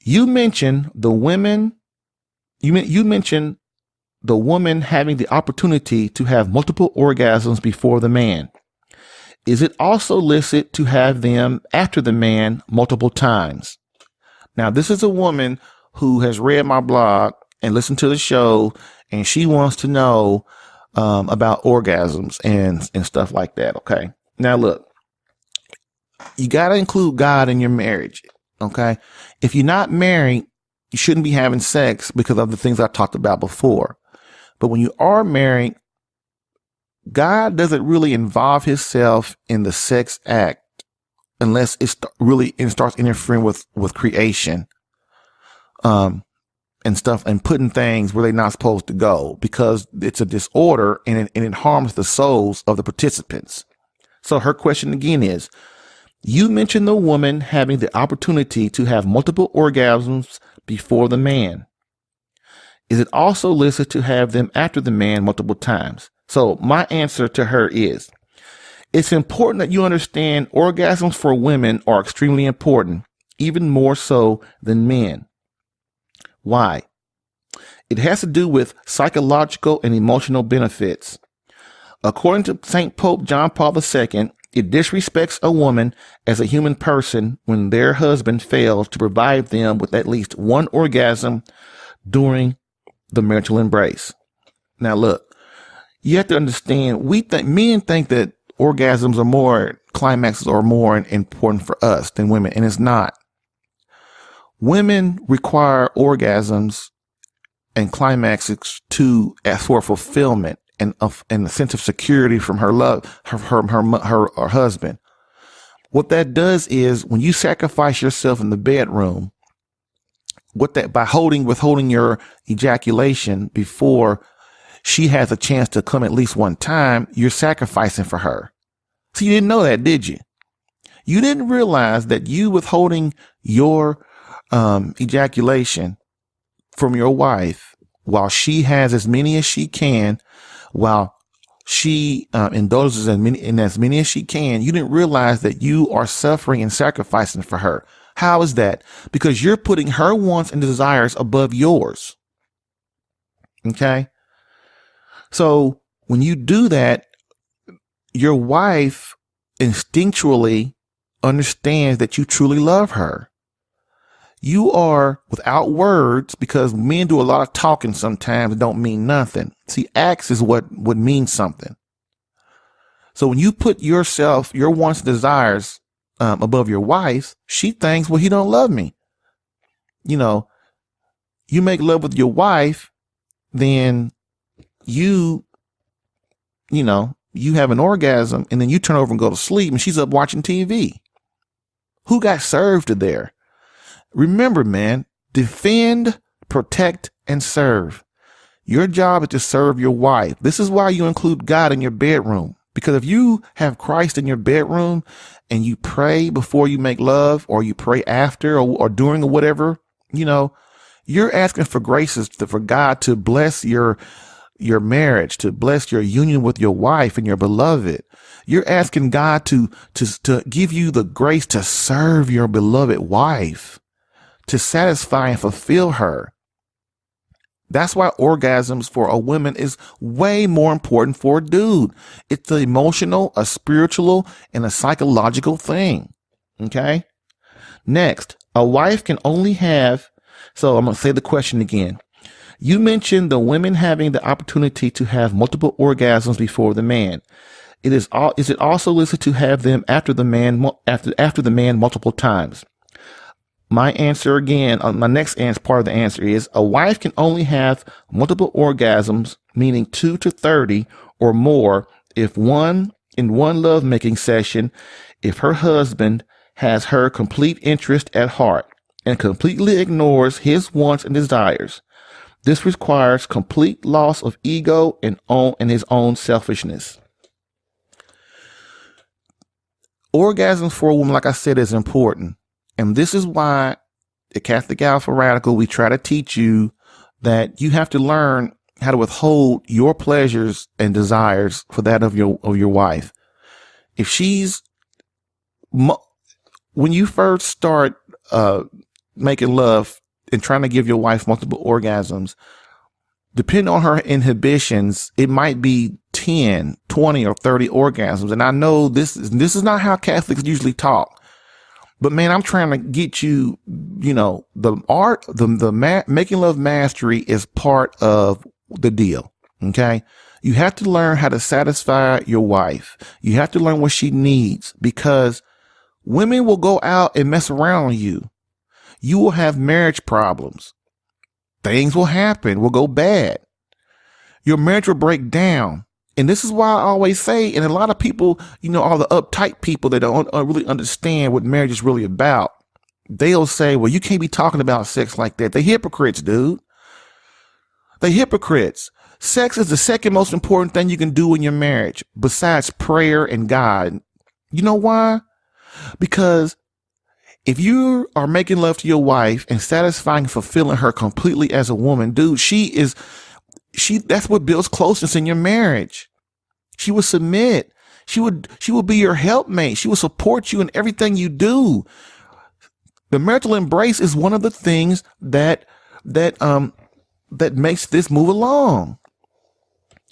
S2: you mentioned the woman having the opportunity to have multiple orgasms before the man. Is it also licit to have them after the man multiple times? Now, this is a woman who has read my blog and listened to the show, and she wants to know about orgasms and stuff like that. Okay. Now, look, you got to include God in your marriage. Okay. If you're not married, you shouldn't be having sex because of the things I talked about before. But when you are married, God doesn't really involve himself in the sex act unless it starts interfering with creation, and stuff, and putting things where they're not supposed to go, because it's a disorder and it harms the souls of the participants. So her question again is, you mentioned the woman having the opportunity to have multiple orgasms before the man. Is it also licit to have them after the man multiple times? So my answer to her is, It's important that you understand orgasms for women are extremely important, even more so than men. Why? It has to do with psychological and emotional benefits. According to St. Pope John Paul II, it disrespects a woman as a human person when their husband fails to provide them with at least one orgasm during the marital embrace. Now, look, you have to understand, men think that orgasms are more, climaxes are more important for us than women, and it's not. Women require orgasms and climaxes to ask for fulfillment and a sense of security from her love, her husband. What that does is when you sacrifice yourself in the bedroom, withholding your ejaculation before she has a chance to come at least one time, you're sacrificing for her. So you didn't know that, did you? You didn't realize that you withholding your ejaculation from your wife while she has as many as she can, while she indulges in as many as she can, you didn't realize that you are suffering and sacrificing for her. How is that? Because you're putting her wants and desires above yours. Okay? So when you do that, your wife instinctually understands that you truly love her. You are without words, because men do a lot of talking sometimes that don't mean nothing. See, acts is what would mean something. So when you put yourself, your wants and desires above your wife's, she thinks, well, he don't love me. You know, you make love with your wife, then you have an orgasm, and then you turn over and go to sleep, and she's up watching TV. Who got served there? Remember, man, defend, protect, and serve. Your job is to serve your wife. This is why you include God in your bedroom. Because if you have Christ in your bedroom and you pray before you make love, or you pray after or during or whatever, you're asking for graces for God to bless your marriage, to bless your union with your wife and your beloved. You're asking God to give you the grace to serve your beloved wife, to satisfy and fulfill her. That's why orgasms for a woman is way more important for a dude. It's an emotional, a spiritual, and a psychological thing. Okay? Next, a wife can only have, so I'm going to say the question again. You mentioned the women having the opportunity to have multiple orgasms before the man. Is it also listed to have them after the man multiple times? My answer again, my next part of the answer is a wife can only have multiple orgasms, meaning 2 to 30 or more, if in one lovemaking session, if her husband has her complete interest at heart and completely ignores his wants and desires. This requires complete loss of ego and his own selfishness. Orgasms for a woman, like I said, is important. And this is why the Catholic Alpha Radical, we try to teach you that you have to learn how to withhold your pleasures and desires for that of your wife. If when you first start making love and trying to give your wife multiple orgasms, depending on her inhibitions, it might be 10, 20, or 30 orgasms. And I know this is not how Catholics usually talk. But man, I'm trying to get you, the art, making love mastery is part of the deal. Okay. You have to learn how to satisfy your wife. You have to learn what she needs, because women will go out and mess around on you. You will have marriage problems. Things will happen, will go bad. Your marriage will break down. And this is why I always say, and a lot of people, all the uptight people that don't really understand what marriage is really about, they'll say, well, you can't be talking about sex like that. They're hypocrites, dude. They're hypocrites. Sex is the second most important thing you can do in your marriage, besides prayer and God. You know why? Because if you are making love to your wife and satisfying and fulfilling her completely as a woman, dude, that's what builds closeness in your marriage. She will submit. She would be your helpmate. She will support you in everything you do. The marital embrace is one of the things that makes this move along.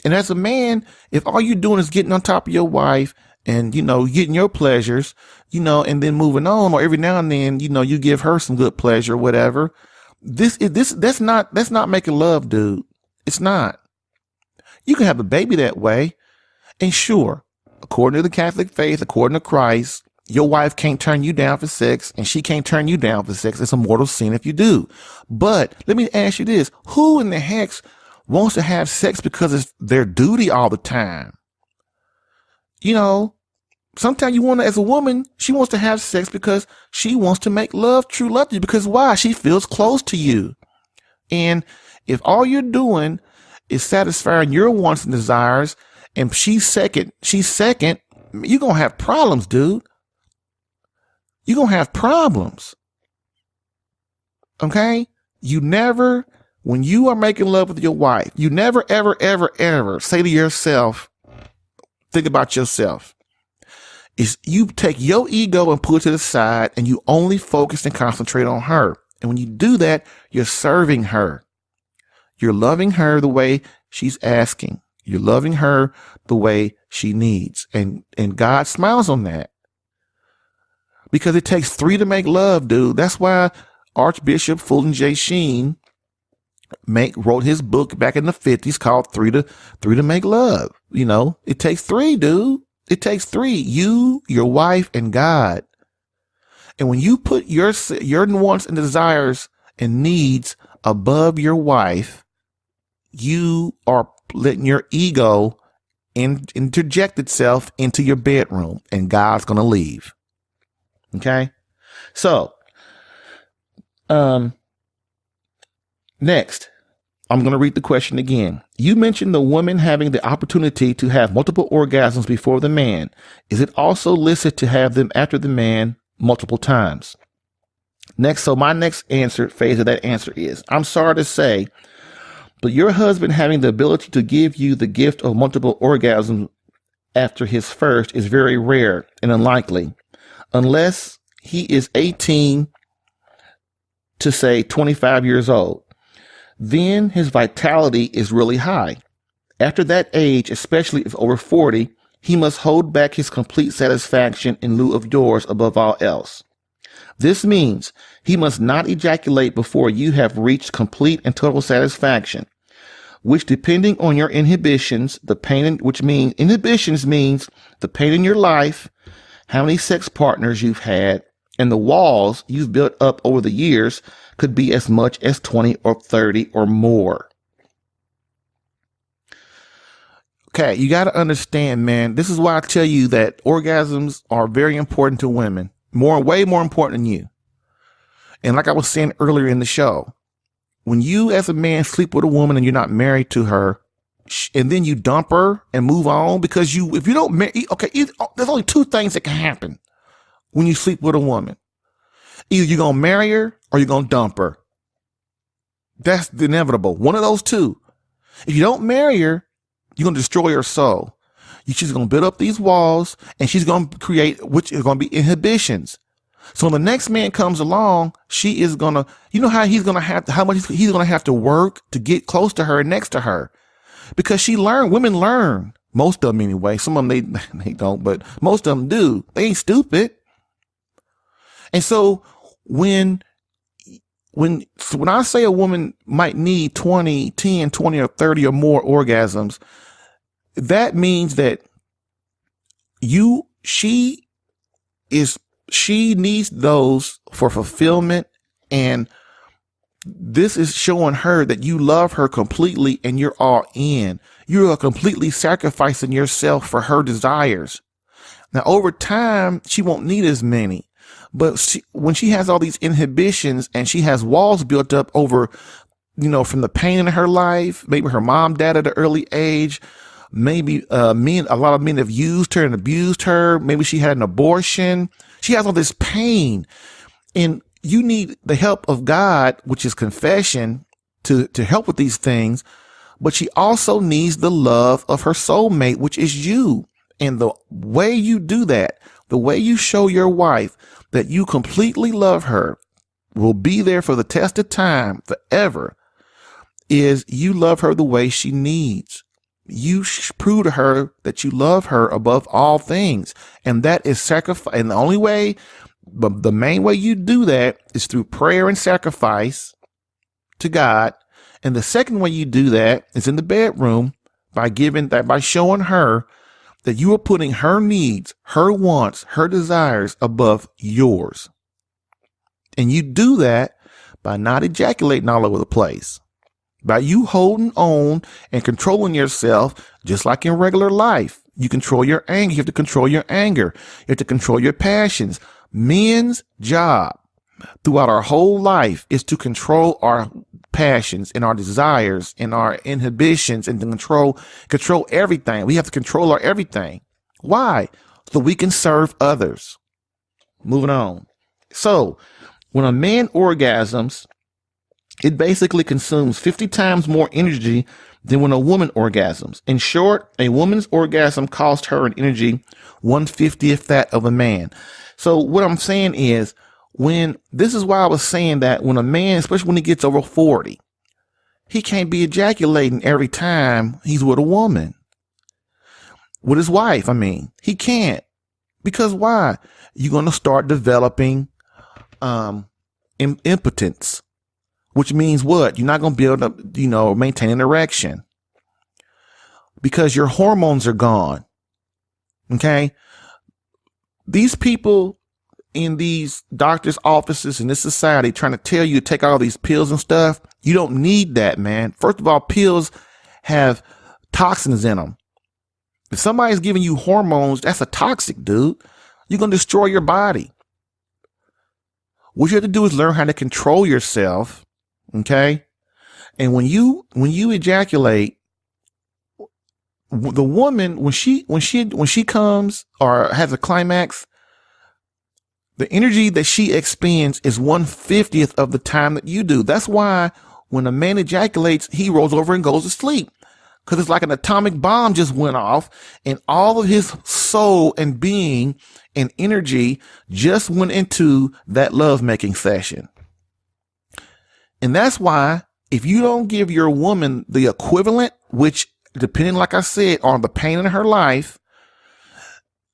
S2: And as a man, if all you're doing is getting on top of your wife and, getting your pleasures, and then moving on, or every now and then, you give her some good pleasure or whatever, that's not making love, dude. It's not. You can have a baby that way. And sure, according to the Catholic faith, according to Christ, your wife can't turn you down for sex and she can't turn you down for sex. It's a mortal sin if you do. But let me ask you this. Who in the heck wants to have sex because it's their duty all the time? Sometimes you want to, as a woman, she wants to have sex because she wants to make love, true love to you. Because why? She feels close to you. And if all you're doing is satisfying your wants and desires, and she's second, you're going to have problems, dude. You're going to have problems. Okay? When you are making love with your wife, you never, ever, ever, ever say to yourself, think about yourself. Is you take your ego and put it to the side and you only focus and concentrate on her. And when you do that, you're serving her. You're loving her the way she's asking. You're loving her the way she needs. And God smiles on that. Because it takes three to make love, dude. That's why Archbishop Fulton J. Sheen wrote his book back in the 50s called Three to Make Love. It takes three, dude. It takes three. You, your wife, and God. And when you put your wants and desires and needs above your wife, you are letting your ego interject itself into your bedroom, and God's going to leave. Okay? So, next, I'm going to read the question again. You mentioned the woman having the opportunity to have multiple orgasms before the man. Is it also licit to have them after the man multiple times? So my next phase of that answer is, I'm sorry to say, but your husband having the ability to give you the gift of multiple orgasms after his first is very rare and unlikely, unless he is 18 to say 25 years old. Then his vitality is really high. After that age, especially if over 40, he must hold back his complete satisfaction in lieu of yours above all else. This means he must not ejaculate before you have reached complete and total satisfaction, which, depending on your inhibitions, inhibitions means the pain in your life, how many sex partners you've had, and the walls you've built up over the years, could be as much as 20 or 30 or more. Okay, you got to understand, man. This is why I tell you that orgasms are very important to women. Way more important than you. And like I was saying earlier in the show, when you as a man sleep with a woman and you're not married to her, and then you dump her and move on, because if you don't marry, there's only two things that can happen when you sleep with a woman. Either you're going to marry her or you're going to dump her. That's inevitable. One of those two. If you don't marry her, you're going to destroy her soul. She's going to build up these walls, and she's going to create, which is going to be inhibitions. So when the next man comes along, she is going to, how much he's going to have to work to get close to her and next to her. Because women learn. Most of them anyway. Some of them, they don't, but most of them do. They ain't stupid. And so when I say a woman might need 10, 20 or 30 or more orgasms, that means that she needs those for fulfillment, and this is showing her that you love her completely and you're all in. You are completely sacrificing yourself for her desires. Now, over time, she won't need as many. But when she has all these inhibitions and she has walls built up over, from the pain in her life, maybe her mom, dad at an early age, maybe a lot of men have used her and abused her. Maybe she had an abortion. She has all this pain, and you need the help of God, which is confession, to help with these things. But she also needs the love of her soulmate, which is you. And the way you do that, the way you show your wife that you completely love her, will be there for the test of time forever, is you love her the way she needs. You prove to her that you love her above all things. And that is sacrifice. And the only way, the main way you do that is through prayer and sacrifice to God. And the second way you do that is in the bedroom by showing her that you are putting her needs, her wants, her desires above yours. And you do that by not ejaculating all over the place, by you holding on and controlling yourself, just like in regular life. You control your anger. You have to control your anger. You have to control your passions. Men's job throughout our whole life is to control our passions and our desires and our inhibitions, and to control everything. We have to control our everything. Why? So we can serve others. Moving on. So when a man orgasms, it basically consumes 50 times more energy than when a woman orgasms. In short, a woman's orgasm costs her an energy 1/50th that of a man. So what I'm saying is, this is why I was saying that when a man, especially when he gets over 40, he can't be ejaculating every time he's with a woman. With his wife, he can't. Because why? You're going to start developing impotence, which means what? You're not going to be able to, maintain an erection because your hormones are gone. Okay. These people in these doctors' offices in this society trying to tell you to take all these pills and stuff. You don't need that, man. First of all, pills have toxins in them. If somebody's giving you hormones, that's a toxic, dude. You're going to destroy your body. What you have to do is learn how to control yourself. Okay. And when you ejaculate, the woman, when she comes or has a climax, the energy that she expends is 1/50th of the time that you do. That's why when a man ejaculates, he rolls over and goes to sleep, because it's like an atomic bomb just went off and all of his soul and being and energy just went into that lovemaking session. And that's why if you don't give your woman the equivalent, which depending, like I said, on the pain in her life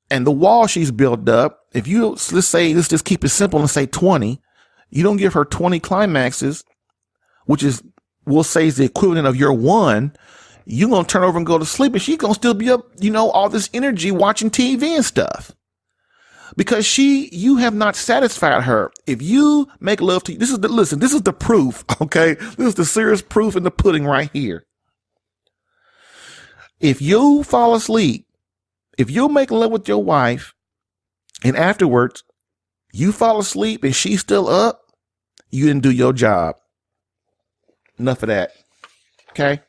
S2: and the wall she's built up, if you, let's just keep it simple and say 20, you don't give her 20 climaxes, which is, we'll say is the equivalent of your one, you're going to turn over and go to sleep, and she's going to still be up, all this energy watching TV and stuff. Because you have not satisfied her. If you make love to you, this is the proof, okay? This is the serious proof in the pudding right here. If you fall asleep, if you make love with your wife, and afterwards you fall asleep and she's still up, you didn't do your job. Enough of that. Okay.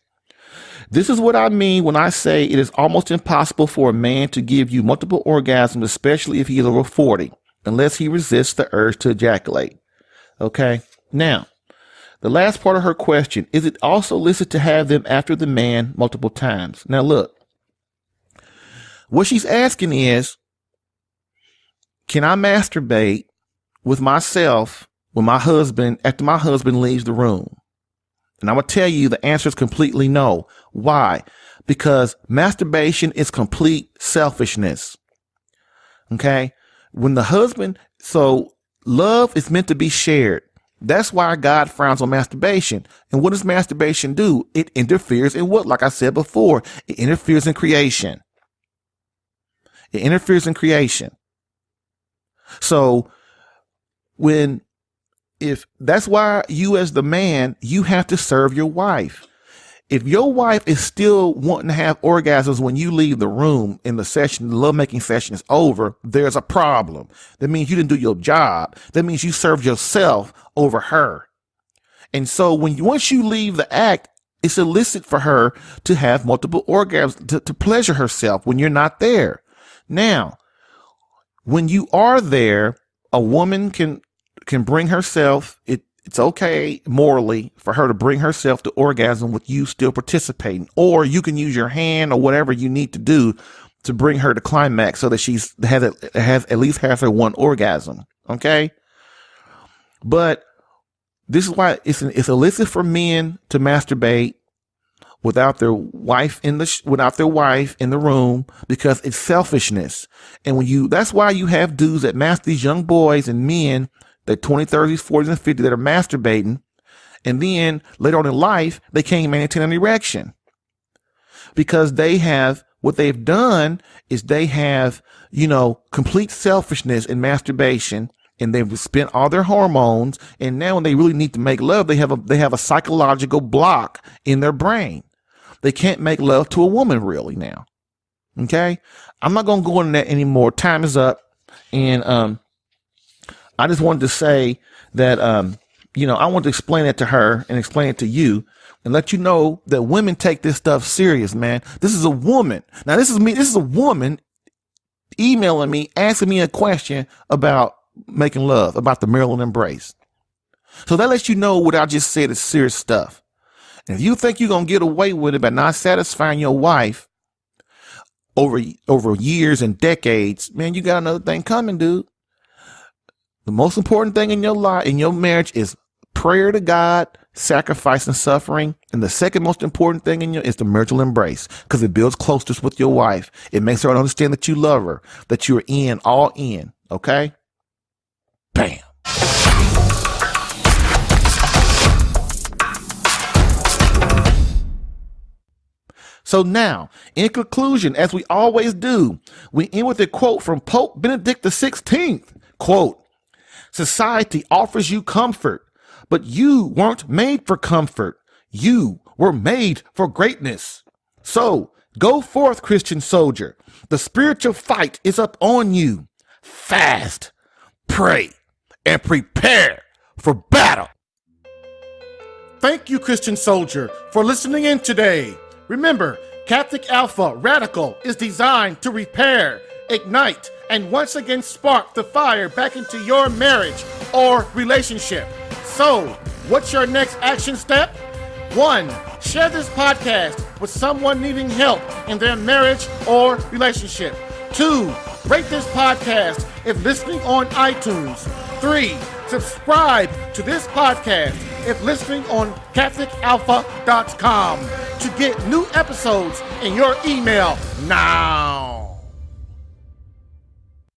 S2: This is what I mean when I say it is almost impossible for a man to give you multiple orgasms, especially if he is over 40, unless he resists the urge to ejaculate. Okay. Now, the last part of her question, is it also illicit to have them after the man multiple times? Now look, what she's asking is, can I masturbate with myself with my husband after my husband leaves the room? And I'm going to tell you the answer is completely no. Why? Because masturbation is complete selfishness. Okay. So love is meant to be shared. That's why God frowns on masturbation. And what does masturbation do? It interferes in what? Like I said before, it interferes in creation. It interferes in creation. So if that's why you as the man, you have to serve your wife. If your wife is still wanting to have orgasms when you leave the room in the session, the lovemaking session is over, there's a problem. That means you didn't do your job. That means you served yourself over her. And so once you leave the act, it's illicit for her to have multiple orgasms, to pleasure herself when you're not there. Now, when you are there, a woman can bring herself. It's okay morally for her to bring herself to orgasm with you still participating, or you can use your hand or whatever you need to do to bring her to climax so that has at least half her one orgasm. Okay. But this is why it's illicit for men to masturbate without their wife in the room, because it's selfishness. And that's why you have dudes that master these young boys and men, that 20, 30s, 40s, and 50s that are masturbating. And then later on in life, they can't maintain an erection because what they've done is they have, complete selfishness in masturbation, and they've spent all their hormones. And now when they really need to make love, they have a psychological block in their brain. They can't make love to a woman really now. Okay. I'm not going to go into that anymore. Time is up. And, I just wanted to say that, I want to explain it to her and explain it to you and let you know that women take this stuff serious, man. This is a woman. Now, this is me. This is a woman emailing me, asking me a question about making love, about the Maryland embrace. So that lets you know what I just said is serious stuff. And if you think you're going to get away with it by not satisfying your wife over years and decades, man, you got another thing coming, dude. The most important thing in your life, in your marriage, is prayer to God, sacrifice and suffering. And the second most important thing is the marital embrace, because it builds closeness with your wife. It makes her understand that you love her, that you're all in. Okay? Bam. So now, in conclusion, as we always do, we end with a quote from Pope Benedict XVI. Quote, "Society offers you comfort, but you weren't made for comfort. You were made for greatness. So go forth, Christian soldier. The spiritual fight is up on you. Fast, pray, and prepare for battle." Thank you, Christian soldier, for listening in today. Remember, Catholic Alpha Radical is designed to repair, ignite, and once again spark the fire back into your marriage or relationship. So, what's your next action step? 1. Share this podcast with someone needing help in their marriage or relationship. 2. Rate this podcast if listening on iTunes. 3. Subscribe to this podcast if listening on CatholicAlpha.com to get new episodes in your email now.